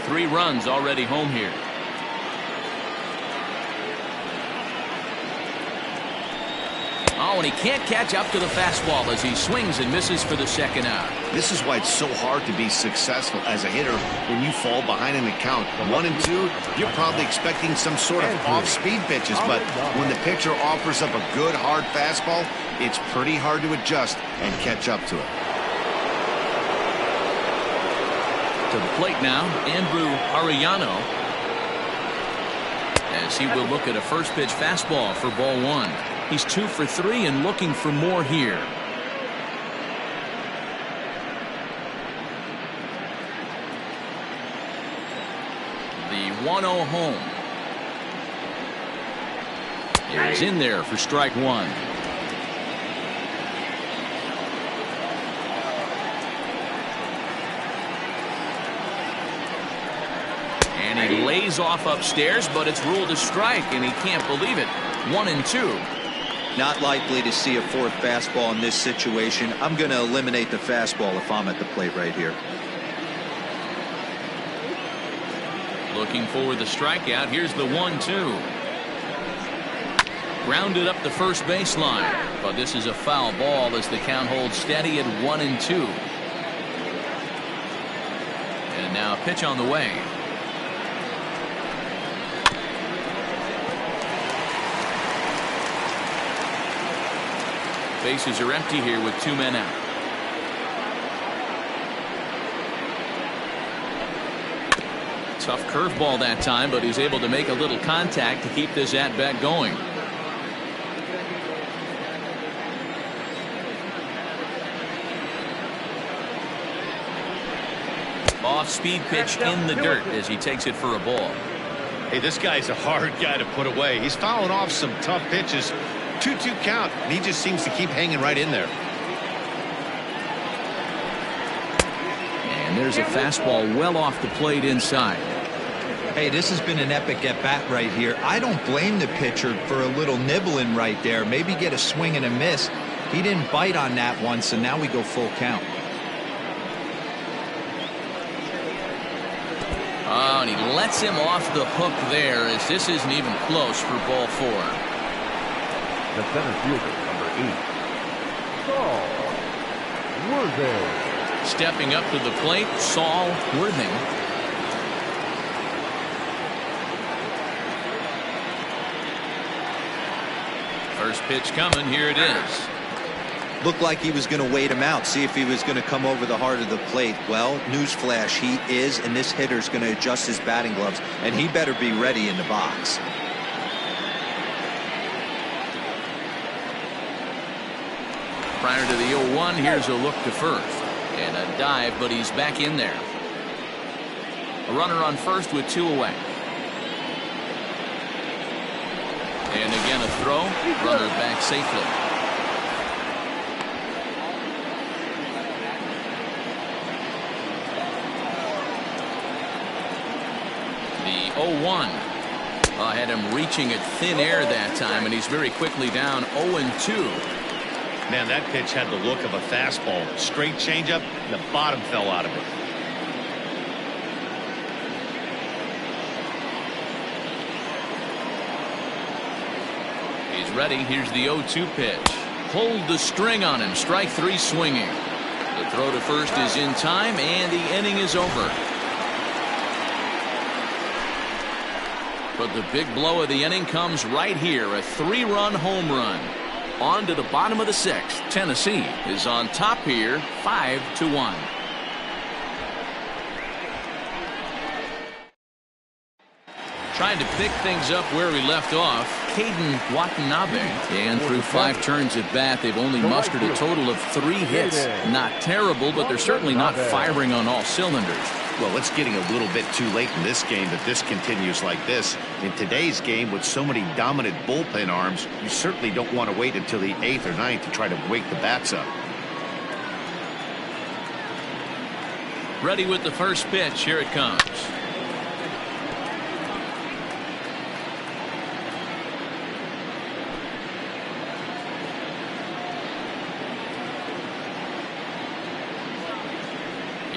Three runs already home here. Oh, and he can't catch up to the fastball as he swings and misses for the second out. This is why it's so hard to be successful as a hitter when you fall behind in the count. 1-2, you're probably expecting some sort of off-speed pitches, but when the pitcher offers up a good hard fastball, it's pretty hard to adjust and catch up to it. To the plate now, Andrew Arellano, as he will look at a first pitch fastball for ball one. He's 2 for 3 and looking for more here. The 1-0 home is in there for strike one. And he lays off upstairs, but it's ruled a strike, and he can't believe it. 1-2. Not likely to see a fourth fastball in this situation. I'm going to eliminate the fastball if I'm at the plate right here. Looking for the strikeout. Here's the 1-2. Grounded up the first baseline, but this is a foul ball as the count holds steady at 1-2. And now a pitch on the way. Bases are empty here with 2 men out. Tough curveball that time, but he's able to make a little contact to keep this at bat going. Off speed pitch in the dirt as he takes it for a ball. Hey, this guy's a hard guy to put away. He's fouling off some tough pitches. 2-2 count, and he just seems to keep hanging right in there. And there's a fastball well off the plate inside. Hey, this has been an epic at-bat right here. I don't blame the pitcher for a little nibbling right there. Maybe get a swing and a miss. He didn't bite on that one, so now we go full count. Oh, and he lets him off the hook there as this isn't even close for ball 4. The center fielder, number 8, Saul Worthing. Stepping up to the plate, Saul Worthing. First pitch coming. Here it is. Looked like he was going to wait him out, see if he was going to come over the heart of the plate. Well, newsflash, he is, and this hitter's going to adjust his batting gloves, and he better be ready in the box. Prior to the 0-1, here's a look to first. And a dive, but he's back in there. A runner on first with 2 away. And again a throw. Runner back safely. The 0-1. Had him reaching at thin air that time, and he's very quickly down 0-2. Man, that pitch had the look of a fastball. Straight changeup, and the bottom fell out of it. He's ready. Here's the 0-2 pitch. Hold the string on him. Strike 3 swinging. The throw to first is in time, and the inning is over. But the big blow of the inning comes right here. A 3-run home run. On to the bottom of the 6th. Tennessee is on top here, 5-1. Trying to pick things up where we left off, Caden Watanabe. And through 5 turns at bat, they've only mustered a total of 3 hits. Not terrible, but they're certainly not firing on all cylinders. Well, it's getting a little bit too late in this game that this continues like this. In today's game, with so many dominant bullpen arms, you certainly don't want to wait until the 8th or 9th to try to wake the bats up. Ready with the first pitch. Here it comes.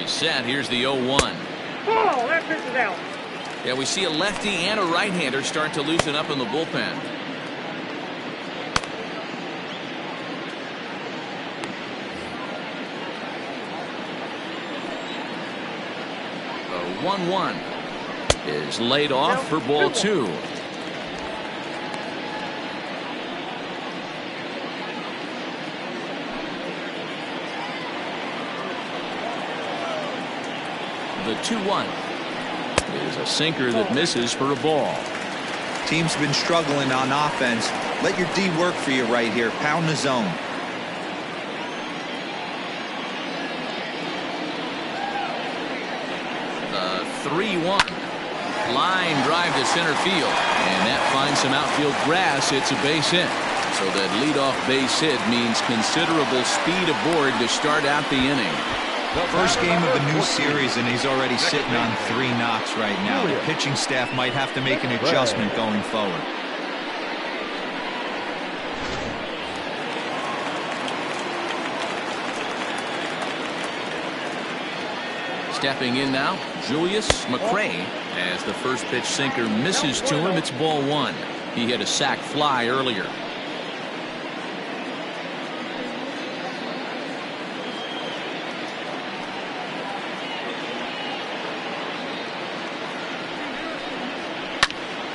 Set. Here's the 0-1. Oh, that pitch is out. Yeah, we see a lefty and a right-hander start to loosen up in the bullpen. The 1-1 is laid off for ball 2. The 2-1 is a sinker that misses for a ball. Team's been struggling on offense. Let your D work for you right here. Pound the zone. The 3-1. Line drive to center field. And that finds some outfield grass. It's a base hit. So that leadoff base hit means considerable speed aboard to start out the inning. First game of the new series, and he's already sitting on 3 knocks right now. The pitching staff might have to make an adjustment going forward. Stepping in now, Julius McRae, as the first pitch sinker misses to him. It's ball 1. He hit a sac fly earlier.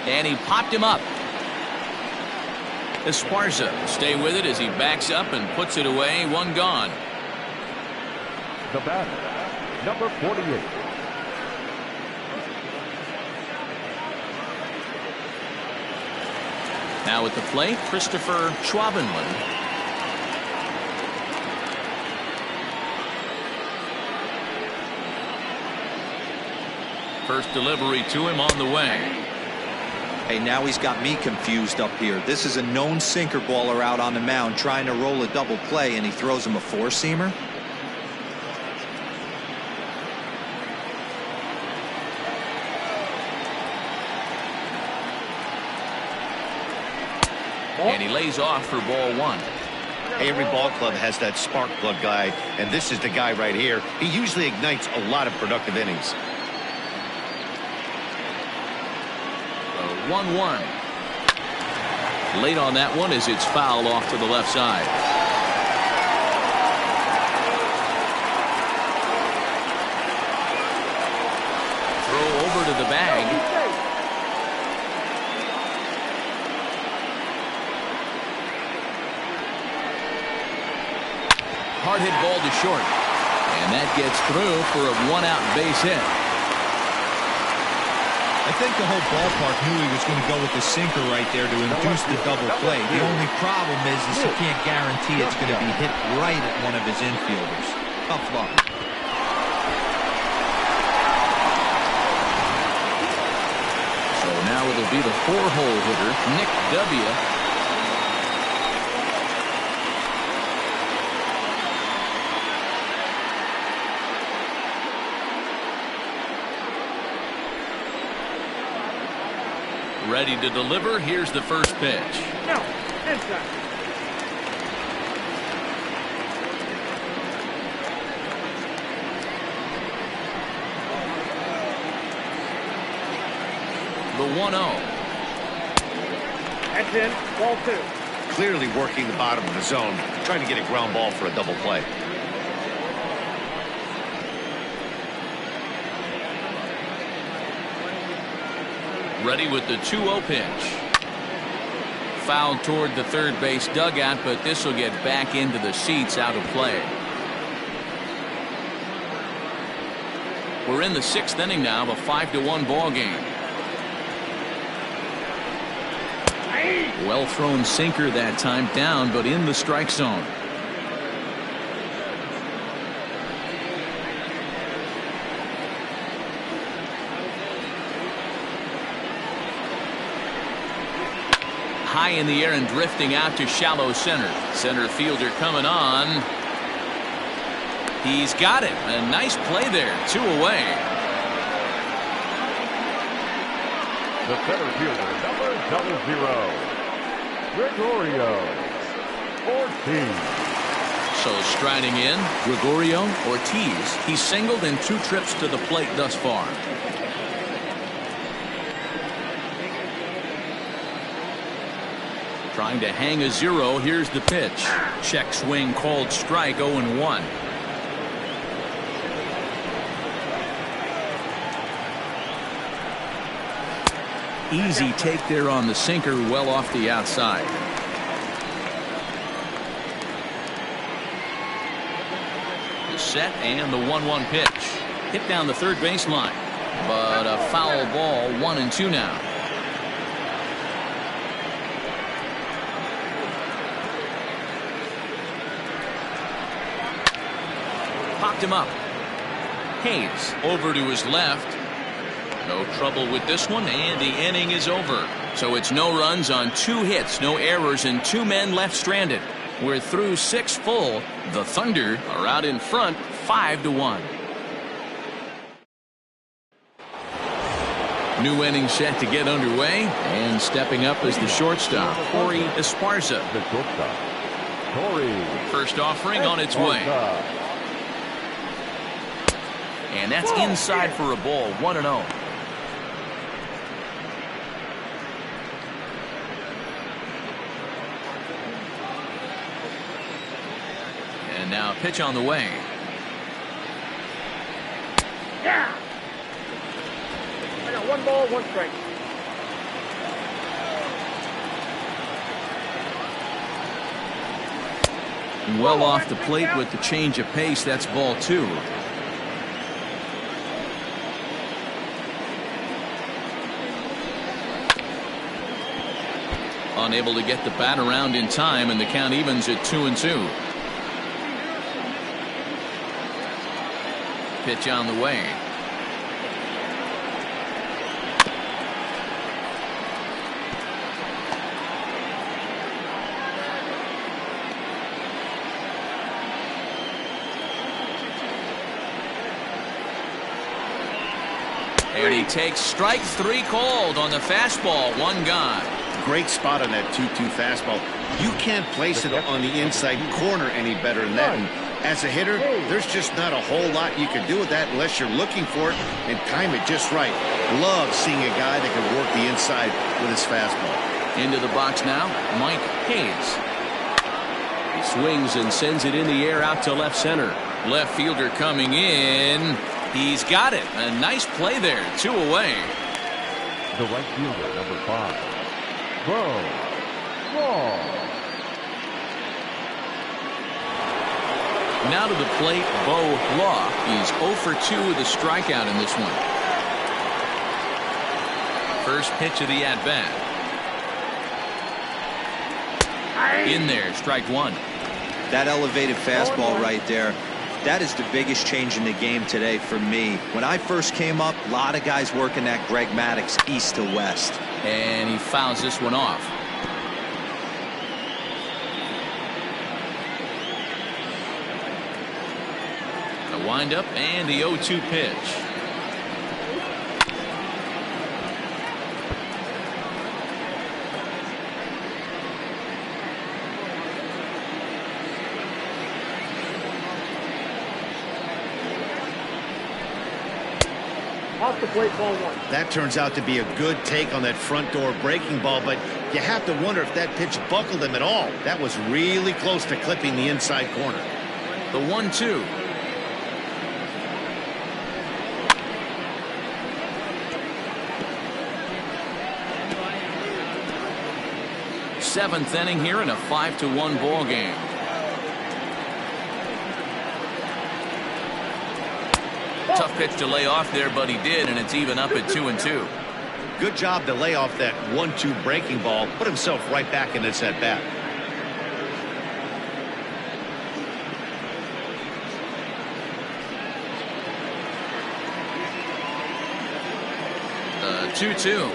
And he popped him up. Esparza stay with it as he backs up and puts it away. 1 gone. The batter, number 48. Now at the plate, Christopher Schwabenland. First delivery to him on the way. Hey, now he's got me confused up here. This is a known sinker baller out on the mound trying to roll a double play, and he throws him a 4-seamer. And he lays off for ball 1. Hey, every ball club has that spark plug guy, and this is the guy right here. He usually ignites a lot of productive innings. 1-1. Late on that one as it's fouled off to the left side. Throw over to the bag. Hard hit ball to short. And that gets through for a 1-out base hit. I think the whole ballpark knew he was going to go with the sinker right there to induce the double play. The only problem is he can't guarantee it's going to be hit right at one of his infielders. Tough luck. So now it'll be the 4-hole hitter, Nick W. Ready to deliver. Here's the first pitch. No, inside. The 1-0. That's in. Ball 2. Clearly working the bottom of the zone, trying to get a ground ball for a double play. Ready with the 2-0 pitch. Fouled toward the third base dugout, but this will get back into the seats, out of play. We're in the 6th inning now of a 5-1 ball game. Well thrown sinker that time, down but in the strike zone. High in the air and drifting out to shallow center. Center fielder coming on. He's got it. A nice play there. 2 away. The center fielder, number 00, Gregorio Ortiz. So striding in, Gregorio Ortiz. He's singled in 2 trips to the plate thus far. Trying to hang a 0. Here's the pitch. Check swing called strike. 0-1. Easy take there on the sinker, well off the outside. The set and the 1-1 pitch. hit down the third baseline. But a foul ball, 1-2 now. Popped him up. Hayes over to his left. No trouble with this one, and the inning is over. So it's no runs on 2 hits, no errors, and 2 men left stranded. We're through 6 full. The Thunder are out in front, 5-1. New inning set to get underway, and stepping up is the shortstop, Corey Esparza. The shortstop, Corey. First offering on its way. And that's inside for a ball, 1-0. And now pitch on the way. Yeah. I got 1 ball, 1 strike. Well off the plate with the change of pace. That's ball 2. Unable to get the bat around in time, and the count evens at 2-2. Pitch on the way. And he takes strike 3 called on the fastball. 1 gone. Great spot on that 2-2 fastball. You can't place it on the inside corner any better than that. And as a hitter, there's just not a whole lot you can do with that unless you're looking for it and time it just right. Love seeing a guy that can work the inside with his fastball. Into the box now, Mike Hayes. He swings and sends it in the air out to left center. Left fielder coming in. He's got it. A nice play there. 2 away. The right fielder, number 5. Ball. Now to the plate, Bo Law. He's 0 for 2 with a strikeout in this one. First pitch of the at-bat. In there, strike 1. That elevated fastball right there, that is the biggest change in the game today for me. When I first came up, a lot of guys working that Greg Maddux east to west. And he fouls this one off. A windup and the 0-2 pitch. Off the plate, ball 1. That turns out to be a good take on that front door breaking ball, but you have to wonder if that pitch buckled him at all. That was really close to clipping the inside corner. The 1-2. Seventh inning here in a 5-1 ball game. Tough pitch to lay off there, but he did, and it's even up at 2-2. Good job to lay off that 1-2 breaking ball. Put himself right back in this at bat. The 2-2.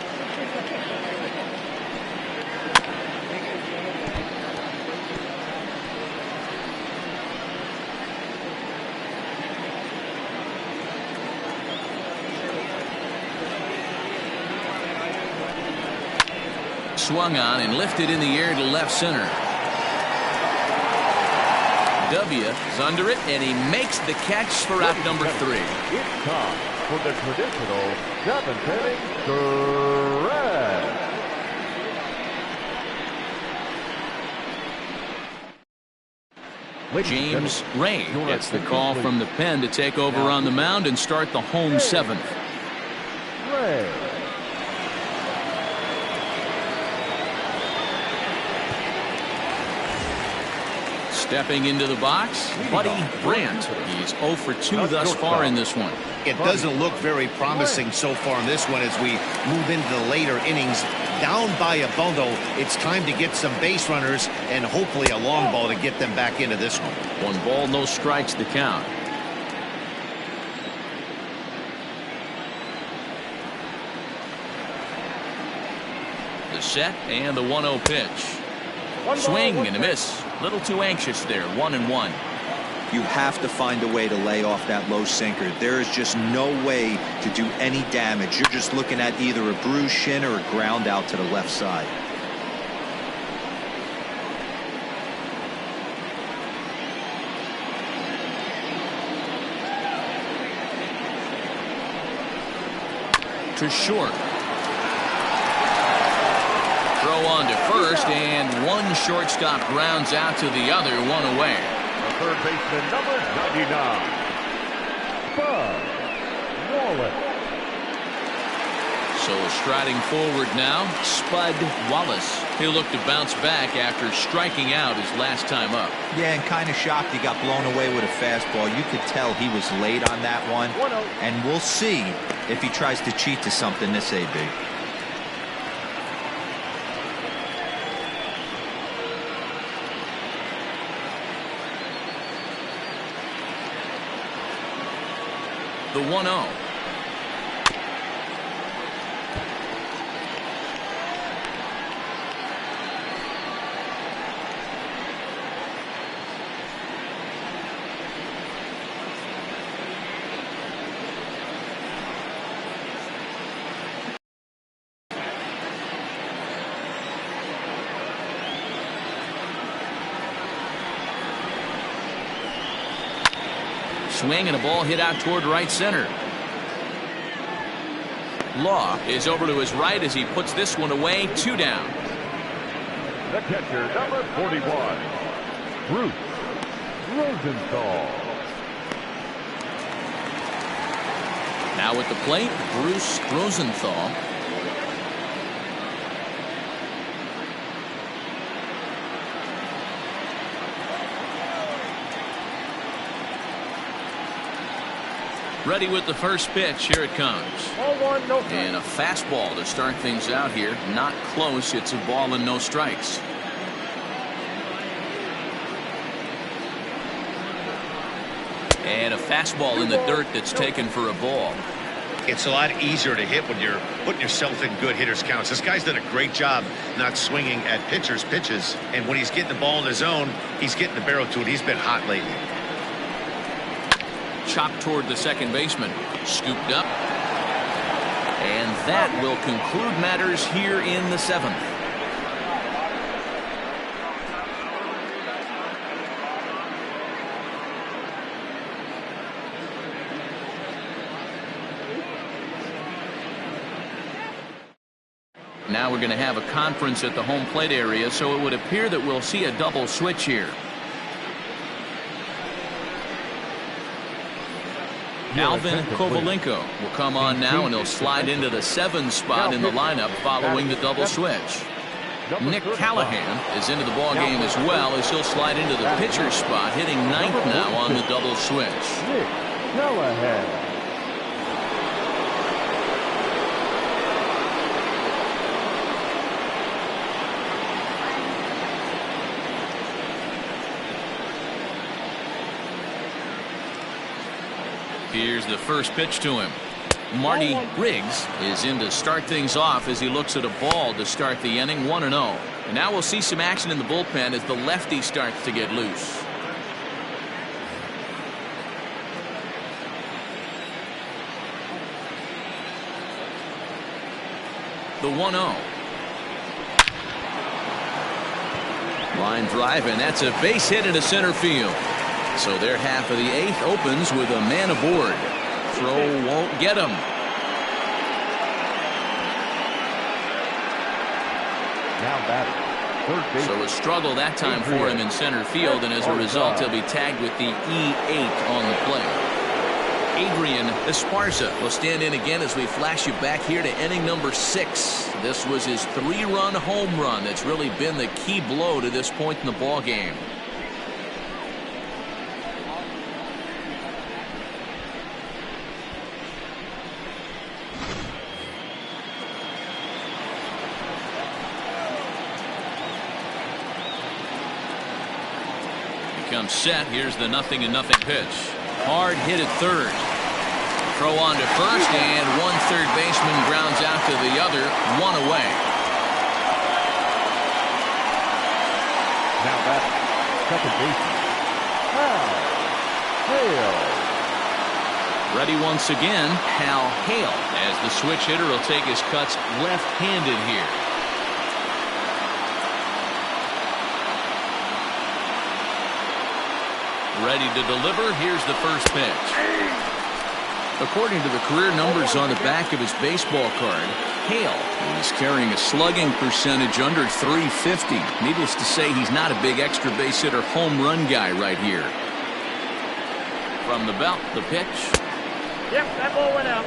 Swung on and lifted in the air to left center. W is under it, and he makes the catch for out number 3. It's time for the traditional 7th inning stretch. James Ray gets the call from the pen to take over on the mound and start the home 7th. Ray. Stepping into the box, Buddy Brandt. He's 0 for 2 thus far in this one. It doesn't look very promising so far in this one as we move into the later innings. Down by a bundle, it's time to get some base runners and hopefully a long ball to get them back into this one. 1 ball, no strikes to count. The set and the 1-0 pitch. Swing and a miss. Little too anxious there. 1-1. You have to find a way to lay off that low sinker. There is just no way to do any damage. You're just looking at either a bruised shin or a ground out to the left side. To short. Throw on to first, and one shortstop grounds out to the other, 1 away. Third baseman, number 99, Bud Wallace. So striding forward now, Spud Wallace. He'll look to bounce back after striking out his last time up. Yeah, and kind of shocked he got blown away with a fastball. You could tell he was late on that one. And we'll see if he tries to cheat to something this AB. The 1-0. Swing and a ball hit out toward right center. Law is over to his right as he puts this one away. 2 down. The catcher, number 41, Bruce Rosenthal. Now at the plate, Bruce Rosenthal. Ready with the first pitch. Here it comes. Ball 1, no strikes. And a fastball to start things out here. Not close. It's a ball and no strikes. And a fastball in the dirt that's taken for a ball. It's a lot easier to hit when you're putting yourself in good hitters counts. This guy's done a great job not swinging at pitchers' pitches. And when he's getting the ball in the zone, he's getting the barrel to it. He's been hot lately. Chopped toward the second baseman. Scooped up. And that will conclude matters here in the 7th. Now we're going to have a conference at the home plate area, so it would appear that we'll see a double switch here. Alvin Kovalenko will come on now, and he'll slide into the 7 spot in the lineup following the double switch. Nick Callahan is into the ball game as well, as he'll slide into the pitcher spot, hitting 9th now on the double switch. Nick Callahan. Here's the first pitch to him. Marty Riggs is in to start things off as he looks at a ball to start the inning. 1-0. And now we'll see some action in the bullpen as the lefty starts to get loose. The 1-0. Line drive, and that's a base hit into center field. So their half of the 8th opens with a man aboard. Throw won't get him. Now batting, third base. So a struggle that time for him in center field, and as a result he'll be tagged with the E8 on the play. Adrian Esparza will stand in again as we flash you back here to inning number 6. This was his 3-run home run that's really been the key blow to this point in the ball game. comes set. Here's the 0-0 pitch. Hard hit at third. Throw on to first, and one third baseman grounds out to the other. One away. Now that's second baseman. Hale. Ready once again, Hal Hale, as the switch hitter will take his cuts left-handed here. Ready to deliver. Here's the first pitch. According to the career numbers on the back of his baseball card, Hale is carrying a slugging percentage under .350. Needless to say, he's not a big extra base hitter home run guy right here. From the belt, the pitch. Yep, that ball went out.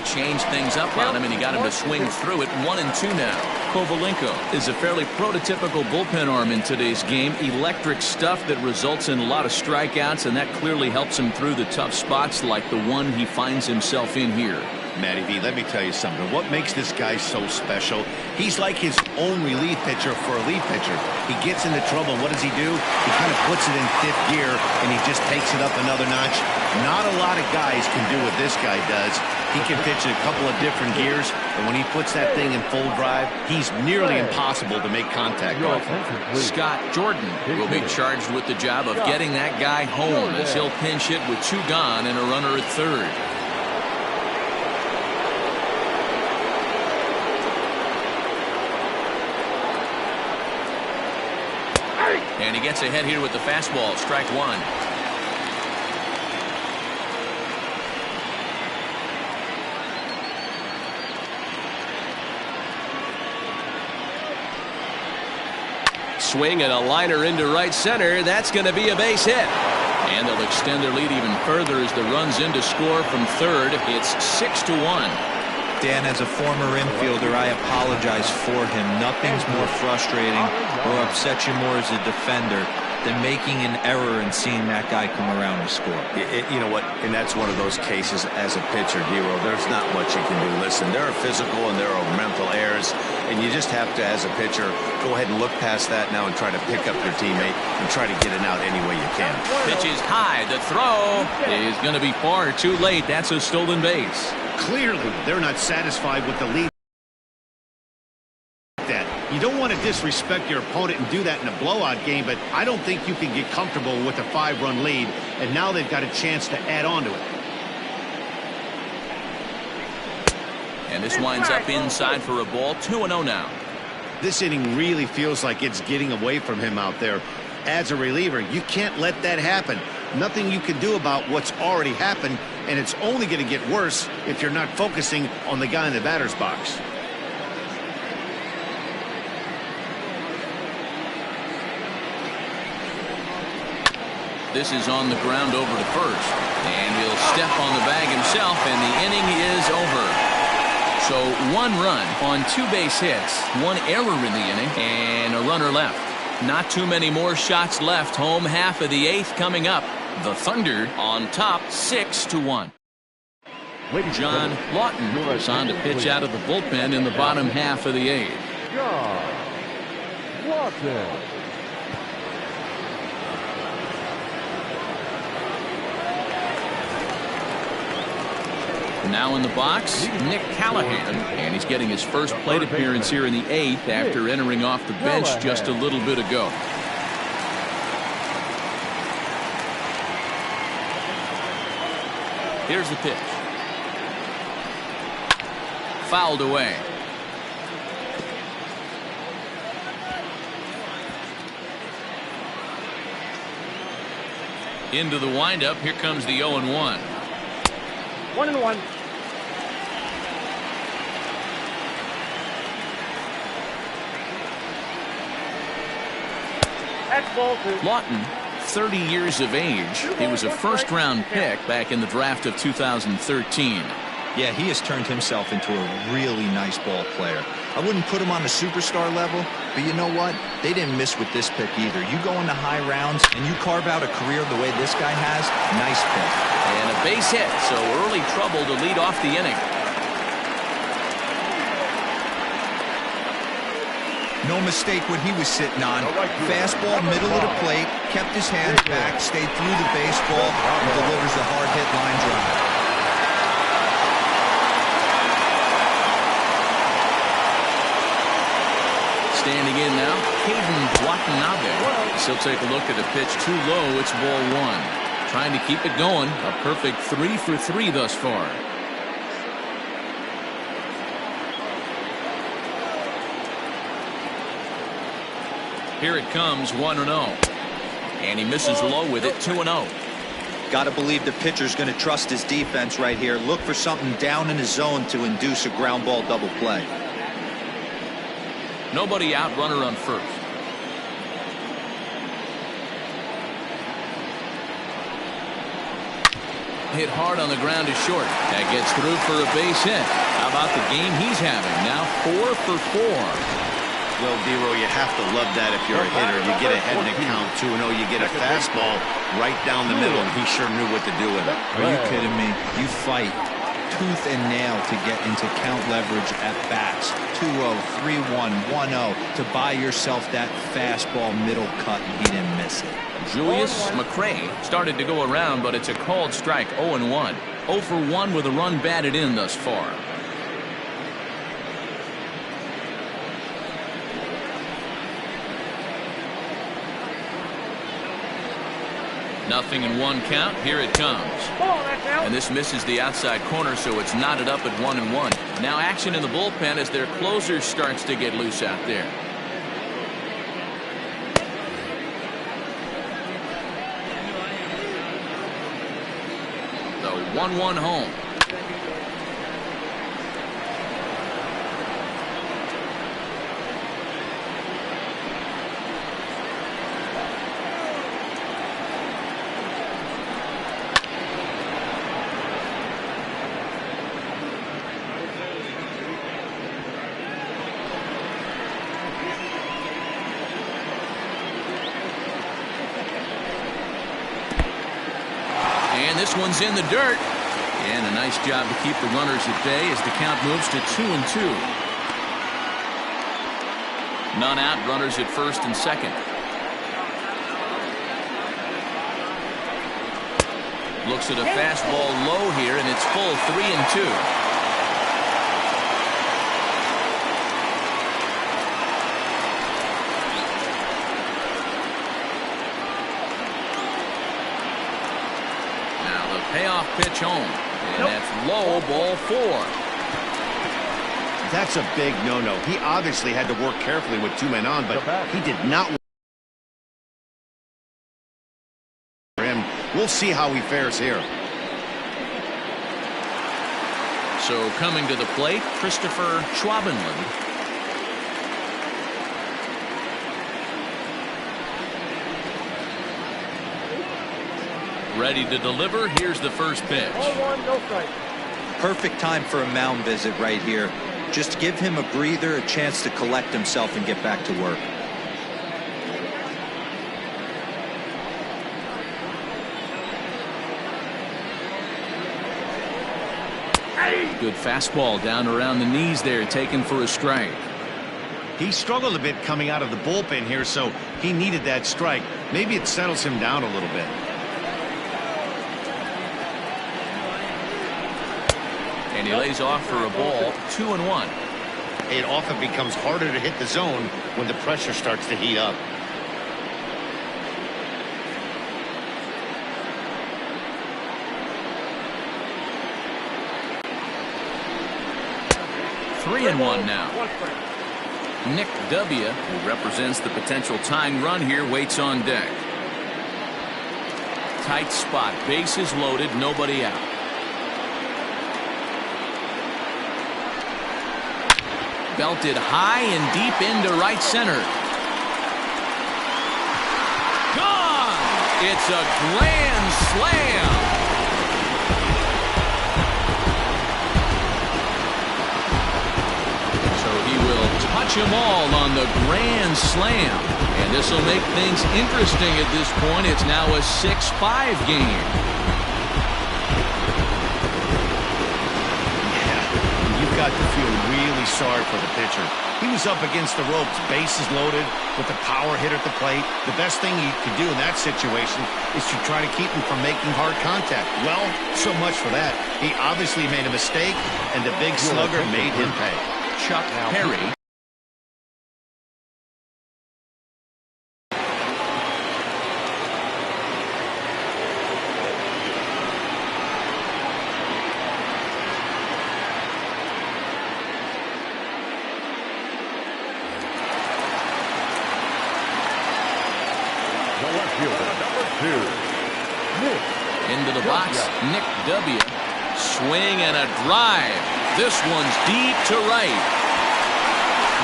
Changed things up on him, and he got him to swing through it. 1-2 now. Kovalenko is a fairly prototypical bullpen arm in today's game. Electric stuff that results in a lot of strikeouts, and that clearly helps him through the tough spots like the one he finds himself in here. Matty V, let me tell you something. What makes this guy so special? He's like his own relief pitcher for a relief pitcher. He gets into trouble. What does he do? He kind of puts it in fifth gear, and he just takes it up another notch. Not a lot of guys can do what this guy does. He can pitch in a couple of different gears, and when he puts that thing in full drive, he's nearly impossible to make contact with. Scott Jordan will be charged with the job of getting that guy home, as he'll pinch hit with two gone and a runner at third. And he gets ahead here with the fastball. Strike one. Swing and a liner into right center. That's going to be a base hit. And they'll extend their lead even further as the runs in to score from third. It's 6-1. Dan, as a former infielder, I apologize for him. Nothing's more frustrating or upsets you more as a defender than making an error and seeing that guy come around to score. You know what? And that's one of those cases as a pitcher, Dero. There's not much you can do. Listen, there are physical and there are mental errors, and you just have to, as a pitcher, go ahead and look past that now and try to pick up your teammate and try to get it out any way you can. Pitch is high. The throw is going to be far too late. That's a stolen base. Clearly, they're not satisfied with the lead. You don't want to disrespect your opponent and do that in a blowout game, but I don't think you can get comfortable with a 5-run lead, and now they've got a chance to add on to it. And this winds up inside for a ball. 2-0 now. This inning really feels like it's getting away from him out there. As a reliever, you can't let that happen. Nothing you can do about what's already happened, and it's only going to get worse if you're not focusing on the guy in the batter's box. This is on the ground over to first, and he'll step on the bag himself, and the inning is over. So 1 run on 2 base hits, 1 error in the inning, and a runner left. Not too many more shots left. Home half of the 8th coming up. The Thunder on top 6-1. John Lawton is on to pitch out of the bullpen in the bottom half of the 8th. John Lawton. Now in the box, Nick Callahan, and he's getting his first plate appearance here in the 8th after entering off the bench just a little bit ago. Here's the pitch. Fouled away. Into the windup. Here comes the 0-1. 1-1. That's ball 2. Lawton, 30 years of age. He was a first-round pick back in the draft of 2013. Yeah, he has turned himself into a really nice ball player. I wouldn't put him on the superstar level, but you know what? They didn't miss with this pick either. You go into high rounds and you carve out a career the way this guy has, nice pick. And a base hit, so early trouble to lead off the inning. No mistake what he was sitting on. Fastball, middle of the plate, kept his hands back, stayed through the baseball, and delivers a hard-hit line drive. Standing in now, Caden Watanabe. He'll take a look at the pitch too low. It's ball one. Trying to keep it going. A perfect 3 for 3 thus far. Here it comes, 1-0. And he misses low with it, 2-0. Got to believe the pitcher's going to trust his defense right here. Look for something down in his zone to induce a ground ball double play. Nobody out, runner on first. Hit hard on the ground is short. That gets through for a base hit. How about the game he's having? Now 4 for 4. Well, Dero, you have to love that if you're a hitter. You get ahead in the count 2-0. You get a fastball right down the middle, and he sure knew what to do with it. Are you kidding me? You fight tooth and nail to get into count leverage at bats. 2-0, 3-1, 1-0 to buy yourself that fastball middle cut, and he didn't miss it. Julius McRae started to go around, but it's a called strike. 0-1. 0 for 1 with a run batted in thus far. Nothing in 1 count. Here it comes. And this misses the outside corner, so it's knotted up at 1-1. Now action in the bullpen as their closer starts to get loose out there. The 1-1 home. And this one's in the dirt. And a nice job to keep the runners at bay as the count moves to 2-2. None out, runners at first and second. Looks at a fastball low here, and it's full 3-2. Payoff pitch home. And that's low, ball 4. That's a big no-no. He obviously had to work carefully with 2 men on, but he did not. For him, we'll see how he fares here. So coming to the plate, Christopher Schwabenland. Ready to deliver. Here's the first pitch. 0-1, no strike. Perfect time for a mound visit right here. Just give him a breather, a chance to collect himself and get back to work. Good fastball down around the knees there, taken for a strike. He struggled a bit coming out of the bullpen here, so he needed that strike. Maybe it settles him down a little bit. And he lays off for a ball, 2-1. It often becomes harder to hit the zone when the pressure starts to heat up. Three and one now. Nick W., who represents the potential tying run here, waits on deck. Tight spot, bases loaded, nobody out. Belted high and deep into right center. Gone! It's a grand slam. So he will touch them all on the grand slam. And this will make things interesting at this point. It's now a 6-5 game. You've got to feel really sorry for the pitcher. He was up against the ropes, bases loaded, with a power hitter at the plate. The best thing he could do in that situation is to try to keep him from making hard contact. Well, so much for that. He obviously made a mistake, and the big slugger made him pay. Chuck Perry. Into the box, Nick W. Swing and a drive. This one's deep to right.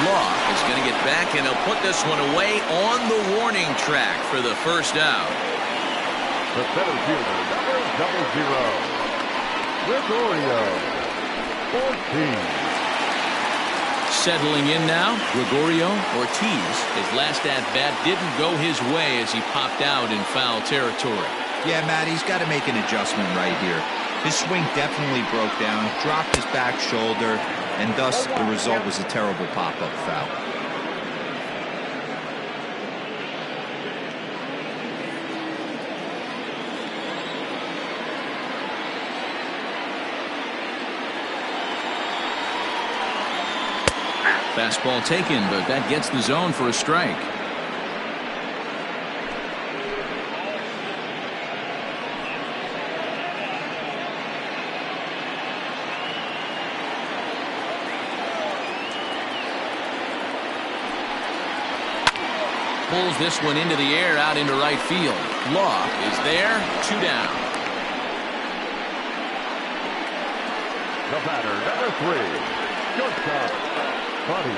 Law is going to get back, and he'll put this one away on the warning track for the first out. The center fielder, number 00, Gregorio Ortiz. Settling in now, Gregorio Ortiz. His last at-bat didn't go his way as he popped out in foul territory. Yeah, Matt, he's got to make an adjustment right here. His swing definitely broke down, dropped his back shoulder, and thus the result was a terrible pop-up foul. Fastball taken, but that gets the zone for a strike. Pulls this one into the air out into right field. Law is there, 2 down. The batter, number 3, shortstop, Buddy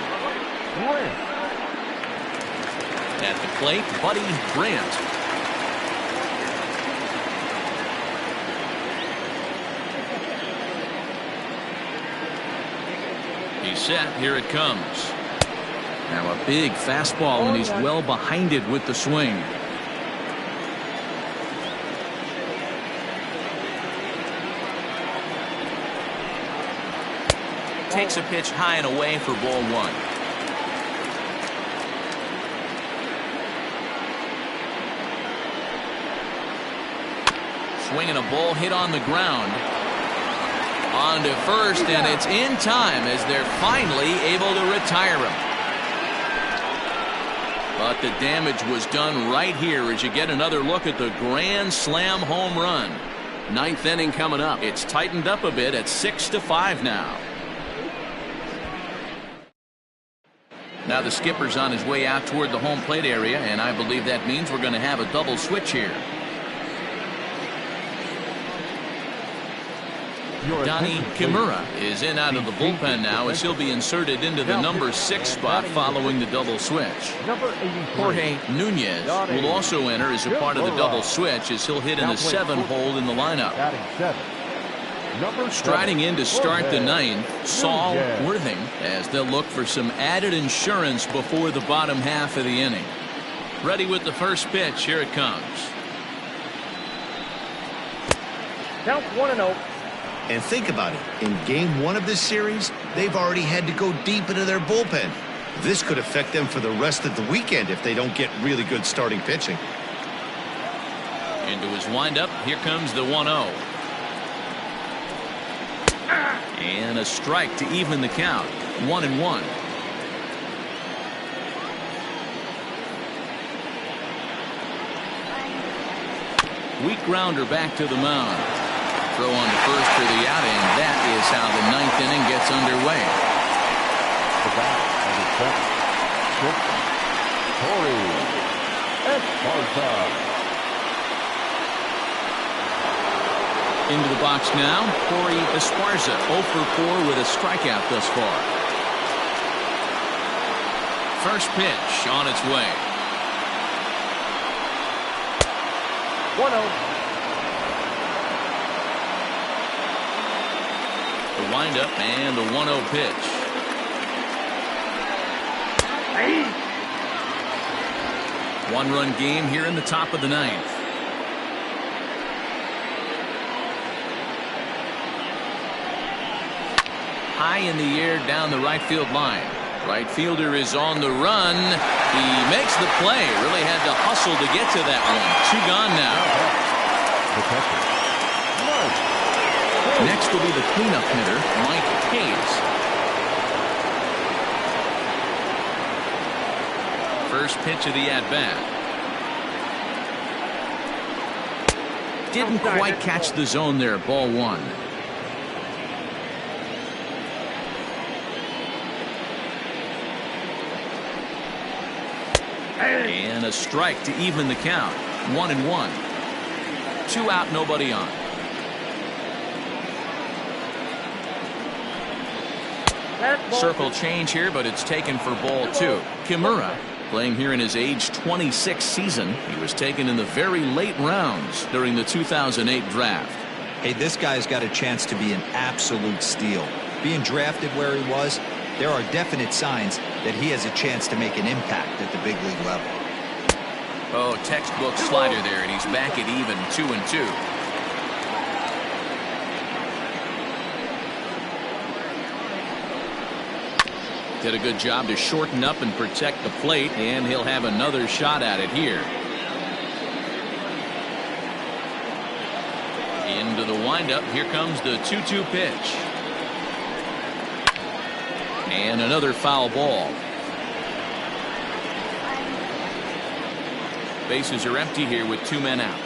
Brandt. At the plate, Buddy Brandt. He's set. Here it comes. Now a big fastball, and he's well behind it with the swing. Takes a pitch high and away for ball 1. Swinging a ball hit on the ground. On to first, and it's in time as they're finally able to retire him. But the damage was done right here as you get another look at the grand slam home run. 9th inning coming up. It's tightened up a bit at 6-5 now. Now the skipper's on his way out toward the home plate area, and I believe that means we're going to have a double switch here. Donnie Kimura is in out of the bullpen now as he'll be inserted into the number 6 spot following the double switch. Jorge Nunez will also enter as a part of the double switch as he'll hit in the 7 hole in the lineup. Striding in to start the 9th, Saul Worthing, as they'll look for some added insurance before the bottom half of the inning. Ready with the first pitch. Here it comes. Count 1-0. And think about it. In game 1 of this series, they've already had to go deep into their bullpen. This could affect them for the rest of the weekend if they don't get really good starting pitching. Into his windup. Here comes the 1-0. And a strike to even the count. 1-1. Weak grounder back to the mound. Throw on to first for the out, and that is how the 9th inning gets underway. The bat on the second, shortstop, Corey Esparza. Into the box now, Corey Esparza, 0 for 4 with a strikeout thus far. First pitch on its way. 1-0. The windup and the 1-0 pitch. One-run game here in the top of the ninth. High in the air down the right field line. Right fielder is on the run. He makes the play. Really had to hustle to get to that one. Two gone now. Next will be the cleanup hitter, Mike Hayes. First pitch of the at-bat. Didn't quite catch the zone there. Ball one. And a strike to even the count. 1-1. 2 out, nobody on. Circle change here, but it's taken for ball 2. Kimura, playing here in his age 26 season. He was taken in the very late rounds during the 2008 draft. Hey, this guy's got a chance to be an absolute steal. Being drafted where he was, there are definite signs that he has a chance to make an impact at the big league level. Oh, textbook slider there, and he's back at even 2-2. Did a good job to shorten up and protect the plate, and he'll have another shot at it here. Into the windup. Here comes the 2-2 pitch. And another foul ball. Bases are empty here with 2 men out.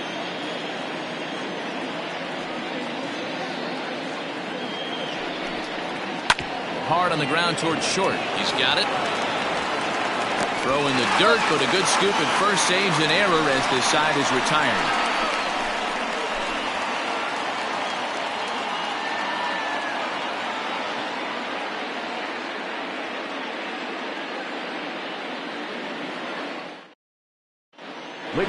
Hard on the ground towards short. He's got it. Throw in the dirt, but a good scoop at first saves an error as this side is retired.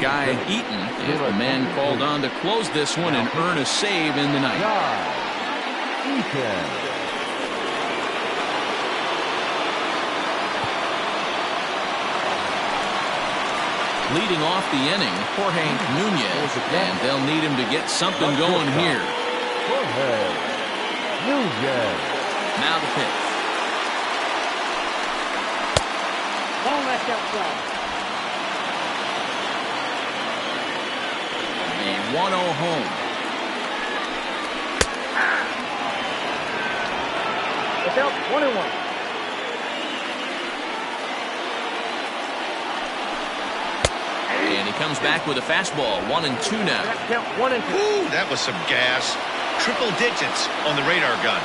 Guy Eaton is the man called on to close this one and earn a save in the ninth. Leading off the inning, Jorge Nunez, and they'll need him to get something going here. Now the pitch. Ball left outside. The 1-0 home. It's out 1-1. And he comes back with a fastball. 1-2 now. Count 1-2. Ooh, that was some gas. Triple digits on the radar gun.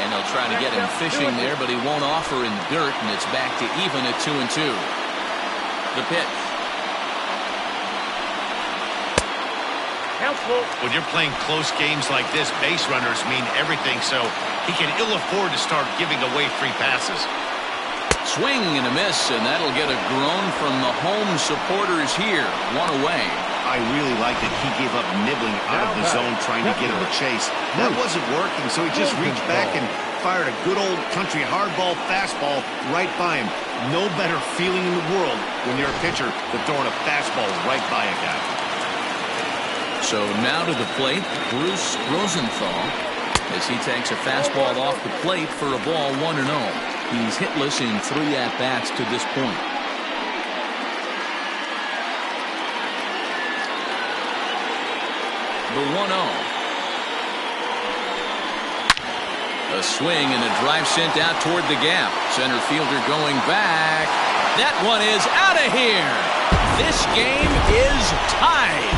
And they'll try to get him fishing there, but he won't offer in the dirt, and it's back to even at 2-2. The pitch. When you're playing close games like this, base runners mean everything, so he can ill afford to start giving away free passes. Swing and a miss, and that'll get a groan from the home supporters here. 1 away. I really like that he gave up nibbling out of the zone trying to get him a chase. That wasn't working, so he just reached back and fired a good old country hardball fastball right by him. No better feeling in the world when you're a pitcher than throwing a fastball right by a guy. So now to the plate, Bruce Rosenthal, as he takes a fastball off the plate for a ball 1-0. He's hitless in 3 at-bats to this point. The 1-0. A swing and a drive sent out toward the gap. Center fielder going back. That one is out of here. This game is tied.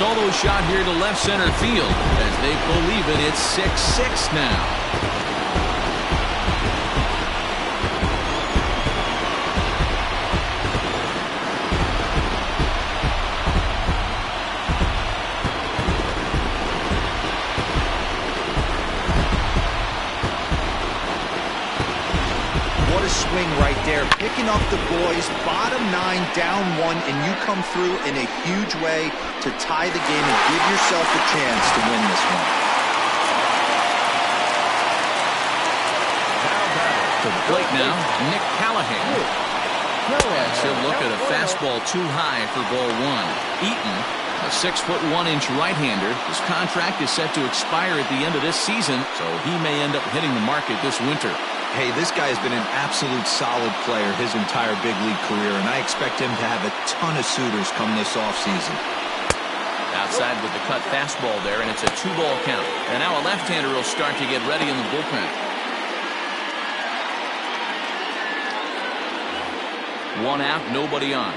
Solo shot here to left center field as they believe it. It's 6-6 now. What a swing right there, picking up the boys, bottom 9, down 1, and you come through in a huge way to tie the game and give yourself a chance to win this one. the plate now, Nick Callahan. As he'll look at a fastball too high for ball one. Eaton, a 6'1" right-hander. His contract is set to expire at the end of this season, so he may end up hitting the market this winter. Hey, this guy has been an absolute solid player his entire big league career, and I expect him to have a ton of suitors come this offseason. Outside with the cut fastball there, and it's a 2-ball count. And now a left-hander will start to get ready in the bullpen. 1 out, nobody on.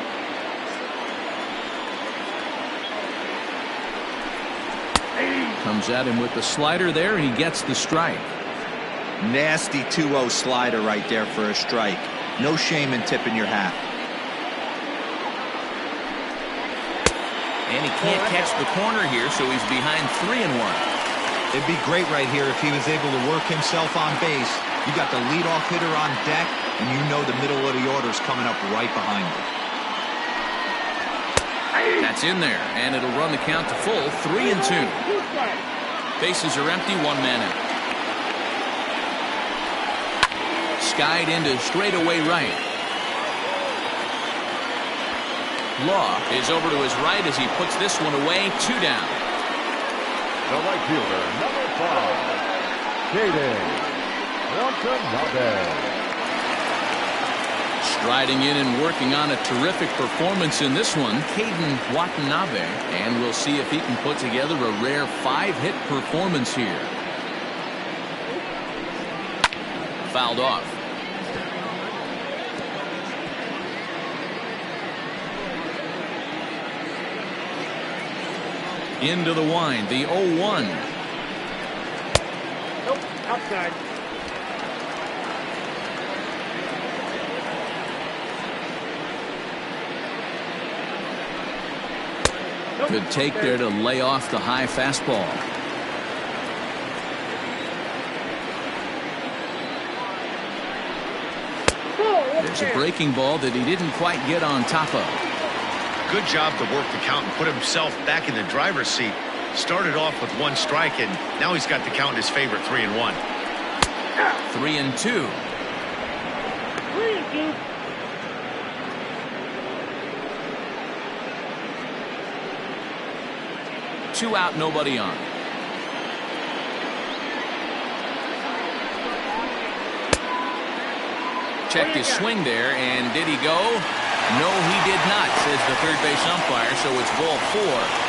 Comes at him with the slider there, and he gets the strike. Nasty 2-0 slider right there for a strike. No shame in tipping your hat. And he can't catch the corner here, so he's behind 3-1. It'd be great right here if he was able to work himself on base. You got the leadoff hitter on deck, and you know the middle of the order is coming up right behind him. That's in there, and it'll run the count to full, 3-2. Bases are empty, 1 man out. Skied into straightaway right. Law is over to his right as he puts this one away, 2 down. The right fielder, number 5, Caden Watanabe. Striding in and working on a terrific performance in this one, Caden Watanabe. And we'll see if he can put together a rare 5-hit performance here. Fouled off. Into the wind, the 0-1. Nope, outside. Good take there to lay off the high fastball. There's a breaking ball that he didn't quite get on top of. Good job to work the count and put himself back in the driver's seat. Started off with 1 strike, and now he's got the count in his favor, 3-1. 3-2. 3-2. Two out, nobody on. Checked his swing there, and did he go? No, he did not, says the third base umpire, so it's ball 4.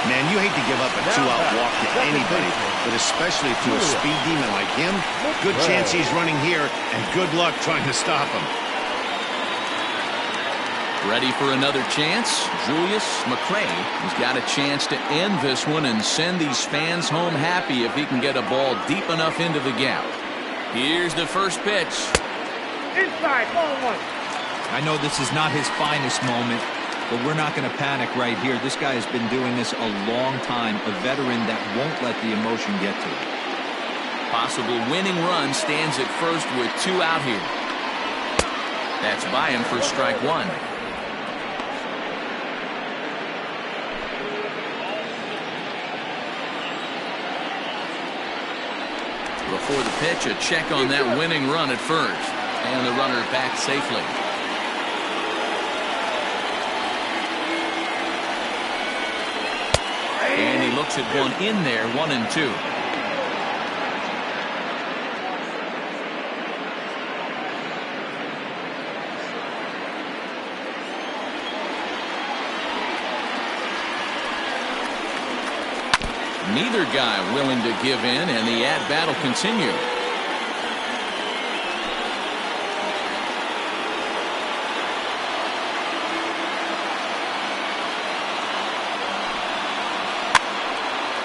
Man, you hate to give up a 2-out walk to anybody, but especially to a speed demon like him. Good chance he's running here, and good luck trying to stop him. Ready for another chance? Julius McCray has got a chance to end this one and send these fans home happy if he can get a ball deep enough into the gap. Here's the first pitch. Inside, ball 1. I know this is not his finest moment, but we're not going to panic right here. This guy has been doing this a long time, a veteran that won't let the emotion get to him. Possible winning run stands at first with 2 out here. That's by him for strike 1. Before the pitch, a check on that winning run at first. And the runner back safely. And he looks at one in there, 1-2. Neither guy willing to give in, and the at-bat will continue.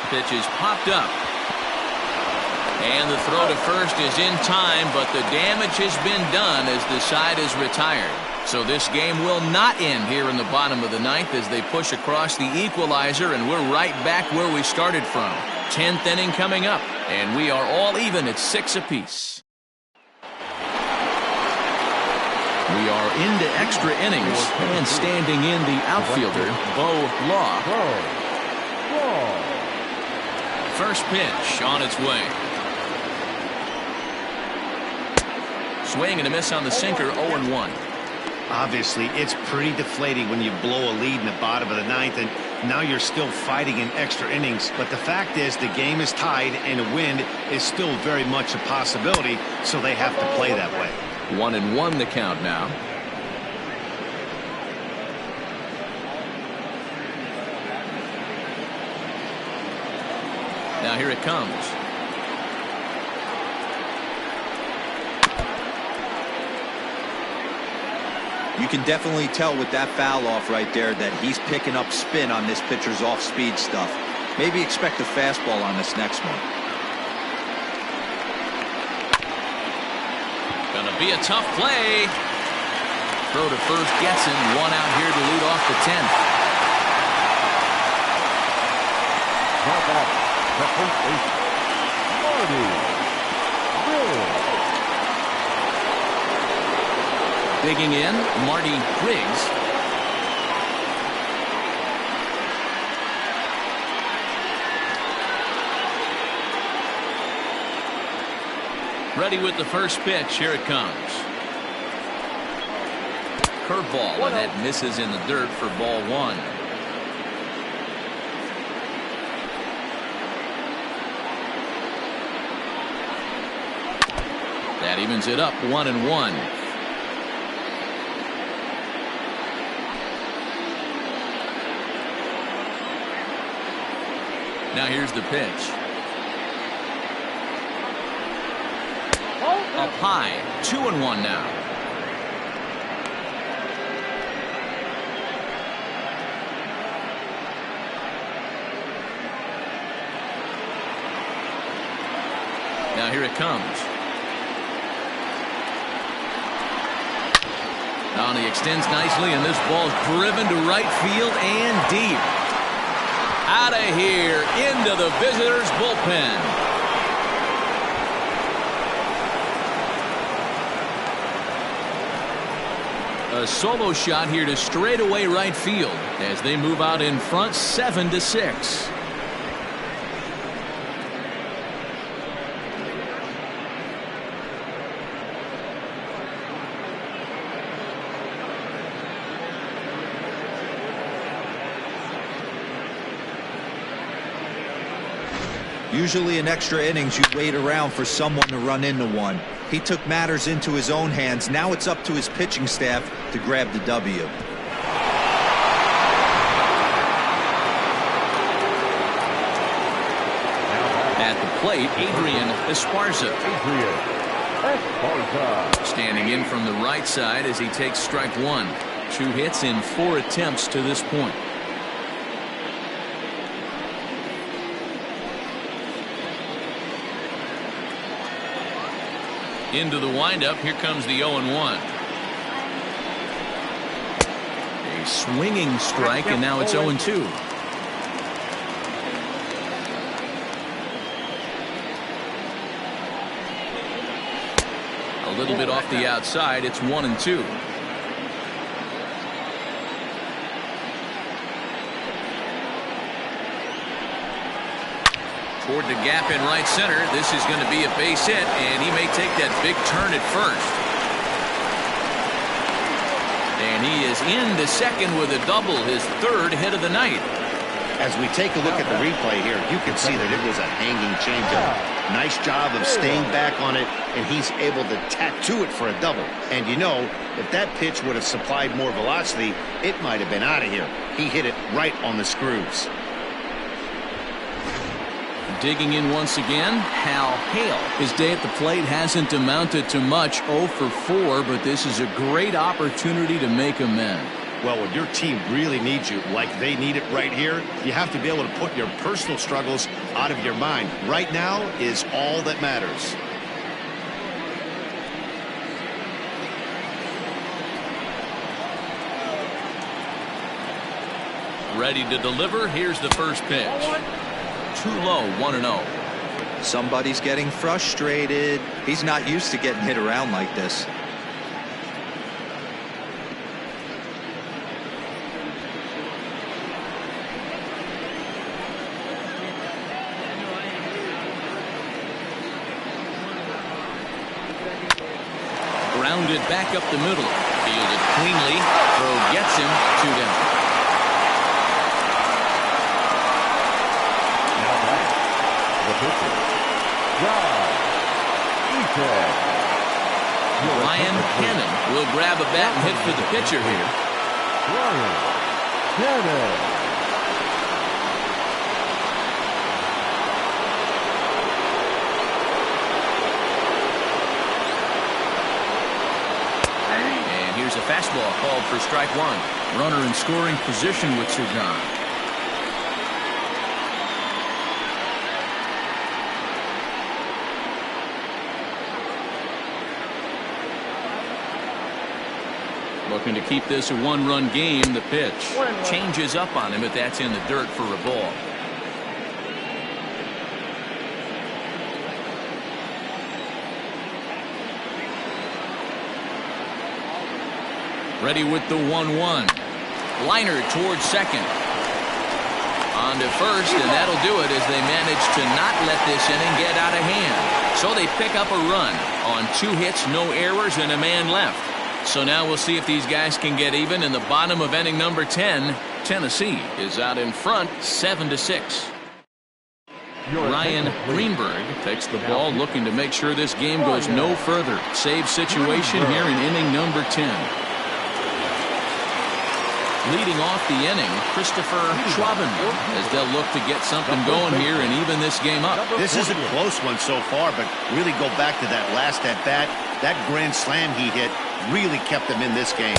Pitch is popped up. And the throw to first is in time, but the damage has been done as the side is retired. So this game will not end here in the bottom of the 9th as they push across the equalizer, and we're right back where we started from. 10th inning coming up, and we are all even at 6 apiece. We are into extra innings, and standing in the outfielder, Bo Law. First pitch on its way. Swing and a miss on the sinker, 0-1. Obviously, it's pretty deflating when you blow a lead in the bottom of the ninth, and now you're still fighting in extra innings. But the fact is, the game is tied, and a win is still very much a possibility, so they have to play that way. 1-1 the count now. Now here it comes. You can definitely tell with that foul off right there that he's picking up spin on this pitcher's off-speed stuff. Maybe expect a fastball on this next one. Gonna be a tough play. Throw to first gets him. One out here to lead off the 10th. Now back to first base, Marty Griggs. Digging in, Marty Griggs. Ready with the first pitch. Here it comes. Curveball, and that misses in the dirt for ball 1. That evens it up, 1-1. Now here's the pitch. Up high, 2-1 now. Now here it comes. Now he extends nicely, and this ball's driven to right field and deep. Out of here, into the visitors' bullpen. A solo shot here to straightaway right field as they move out in front 7-6. Usually in extra innings, you wait around for someone to run into one. He took matters into his own hands. Now it's up to his pitching staff to grab the W. At the plate, Adrian Esparza. Standing in from the right side as he takes strike 1. 2 hits in 4 attempts to this point. Into the windup. Here comes the 0-1. A swinging strike, and now it's 0-2. A little bit off the outside. It's 1-2. Toward the gap in right center. This is going to be a base hit, and he may take that big turn at first. And he is into second with a double, his 3rd hit of the night. As we take a look at the replay here, you can see that it was a hanging changeup. Nice job of staying back on it, and he's able to tattoo it for a double. And you know, if that pitch would have supplied more velocity, it might have been out of here. He hit it right on the screws. Digging in once again, Hal Hale. His day at the plate hasn't amounted to much, 0 for 4, but this is a great opportunity to make amends. Well, when your team really needs you, like they need it right here, you have to be able to put your personal struggles out of your mind. Right now is all that matters. Ready to deliver. Here's the first pitch. Too low, 1-0. Somebody's getting frustrated. He's not used to getting hit around like this. Grounded back up the middle. Fielded cleanly. Throw gets him. 2 down. Now back, the pitcher, John Eaton. Ryan Cannon will grab a bat and hit for the pitcher here. Ryan Cannon. And here's a fastball called for strike 1. Runner in scoring position with Sir John. Looking to keep this a 1-run game. The pitch changes up on him, but that's in the dirt for a ball. Ready with the 1-1. Liner towards second. On to first, and that'll do it as they manage to not let this inning get out of hand. So they pick up a run on 2 hits, no errors, and a man left. So now we'll see if these guys can get even in the bottom of inning number 10. Tennessee is out in front 7-6. Ryan Greenberg takes the ball, looking to make sure this game goes no further. Save situation here in inning number 10. Leading off the inning, Christopher Schwabenman, as they'll look to get something going here and even this game up. This is a close one so far, but really go back to that last at-bat. That grand slam he hit really kept him in this game.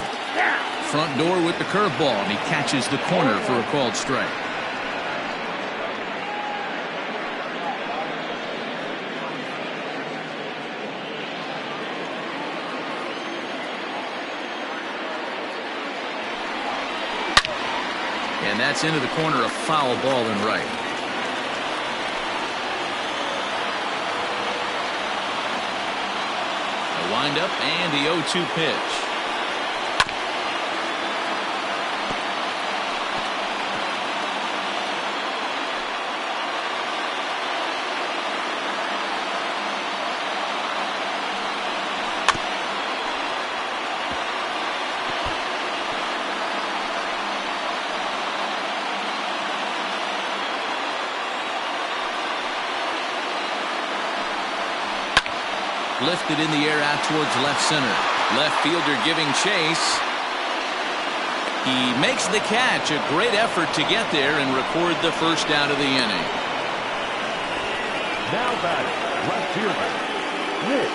Front door with the curveball, and he catches the corner for a called strike. And that's into the corner, a foul ball and right. A windup and the 0-2 pitch. Lifted in the air out towards left center. Left fielder giving chase. He makes the catch. A great effort to get there and record the first out of the inning. Now batting, left fielder, Nick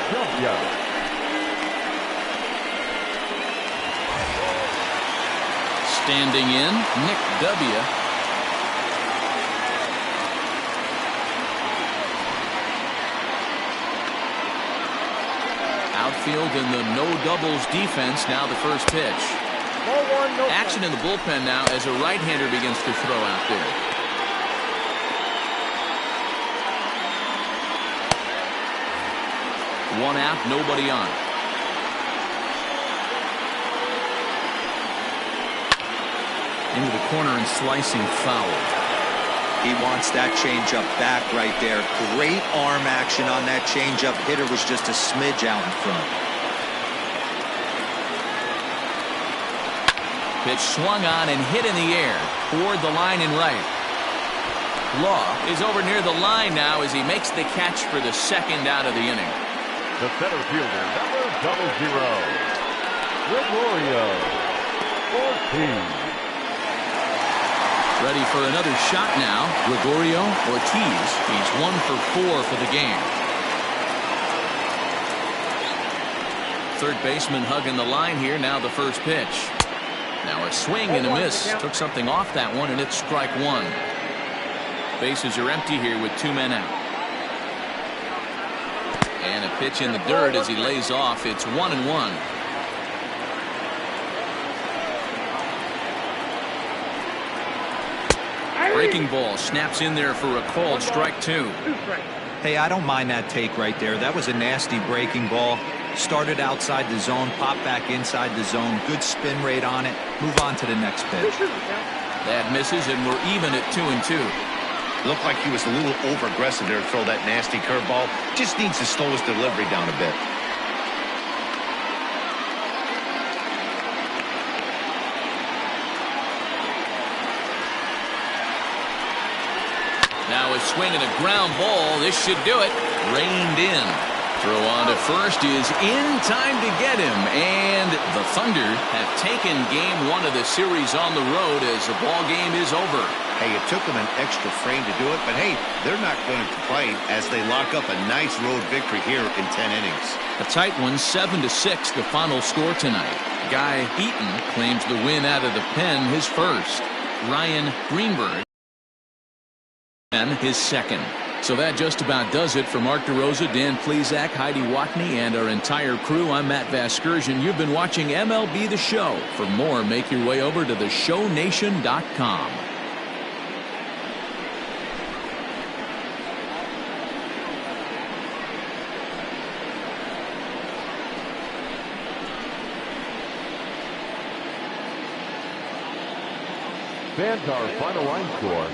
W. Standing in, Nick W. Outfield in the no doubles defense. Now the first pitch. Action in the bullpen now as a right-hander begins to throw out there. One out, nobody on. Into the corner and slicing foul. He wants that changeup back right there. Great arm action on that changeup. Hitter was just a smidge out in front. Pitch swung on and hit in the air toward the line and right. Law is over near the line now as he makes the catch for the second out of the inning. The center fielder, number 00, Gregorio Ortiz. Ready for another shot now. Gregorio Ortiz. He's 1 for 4 for the game. Third baseman hugging the line here. Now the first pitch. Now a swing and a miss. Took something off that one, and it's strike 1. Bases are empty here with 2 men out. And a pitch in the dirt as he lays off. It's 1-1. Breaking ball snaps in there for a called strike 2. Hey, I don't mind that take right there. That was a nasty breaking ball. Started outside the zone, popped back inside the zone. Good spin rate on it. Move on to the next pitch. That misses, and we're even at 2-2. Looked like he was a little over-aggressive there to throw that nasty curveball. Just needs to slow his delivery down a bit. Now a swing and a ground ball. This should do it. Reined in. Throw on to first is in time to get him. And the Thunder have taken game 1 of the series on the road as the ball game is over. Hey, it took them an extra frame to do it, but hey, they're not going to complain as they lock up a nice road victory here in 10 innings. A tight one, 7-6, the final score tonight. Guy Eaton claims the win out of the pen, his first. Ryan Greenberg and his second. So that just about does it for Mark DeRosa, Dan Plesac, Heidi Watney, and our entire crew. I'm Matt Vasgersian. You've been watching MLB The Show. For more, make your way over to theshownation.com. Fans, our final line score.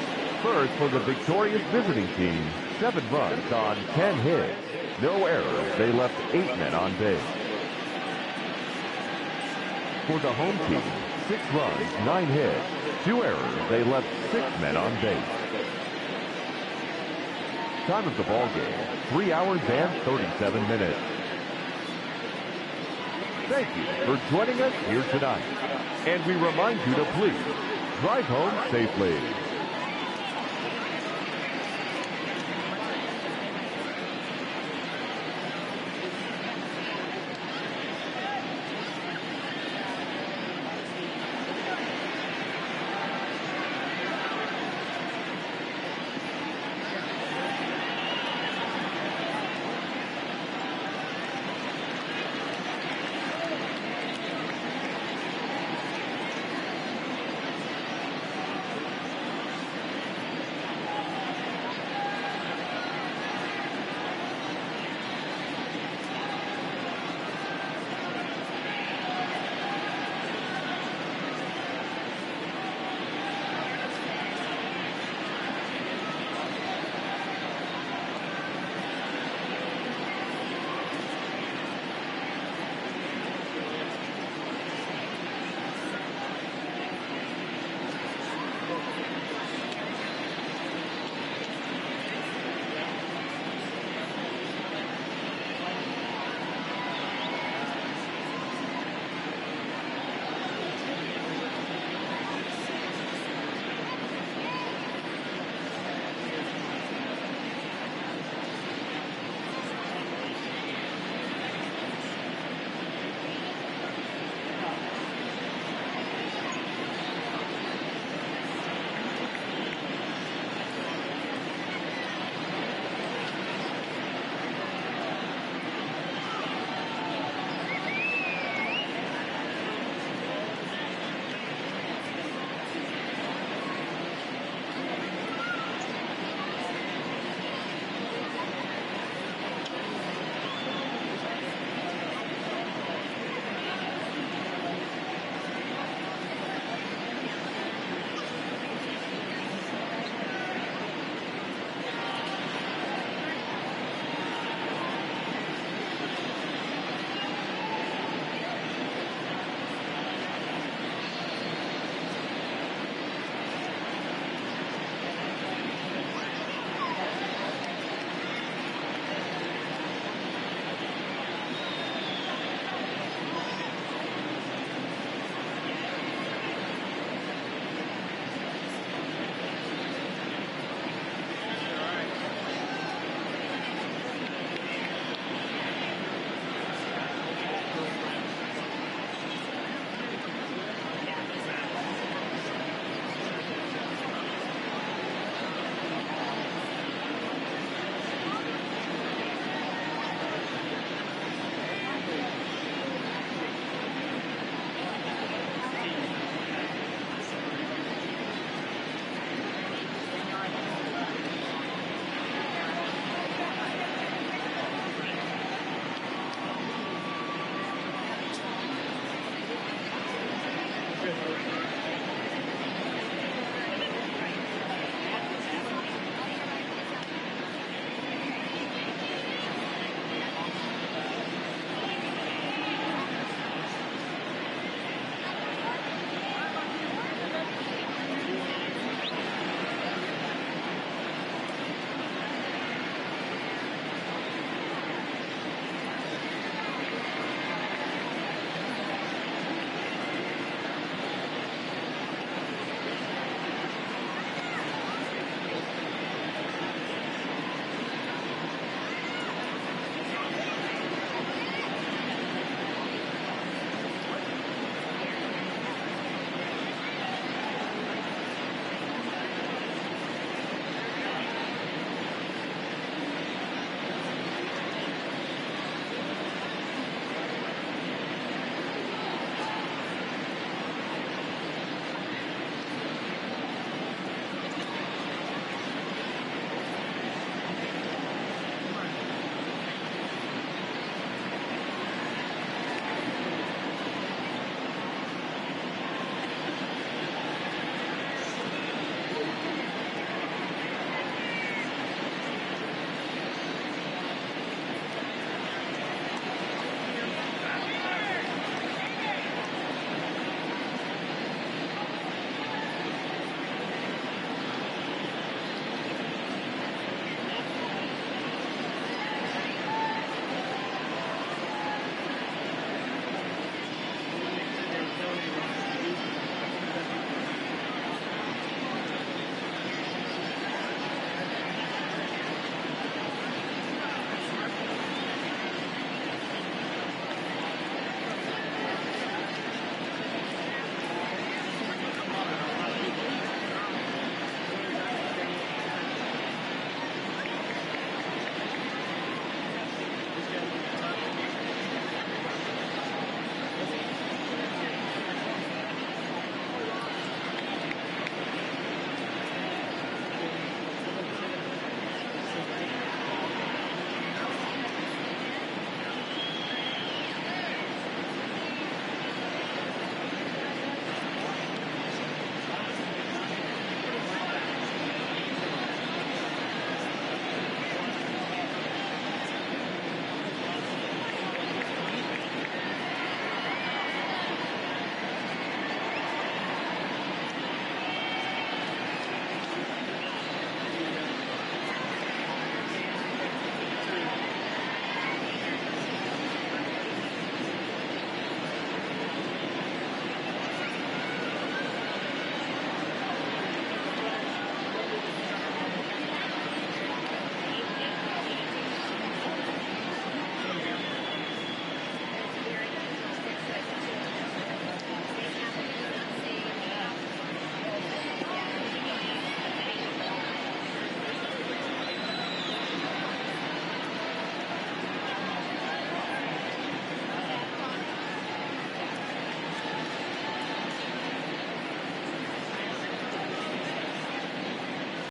First for the victorious visiting team, 7 runs on 10 hits. No errors. They left 8 men on base. For the home team, 6 runs, 9 hits. 2 errors. They left 6 men on base. Time of the ball game, 3 hours and 37 minutes. Thank you for joining us here tonight. And we remind you to please drive home safely.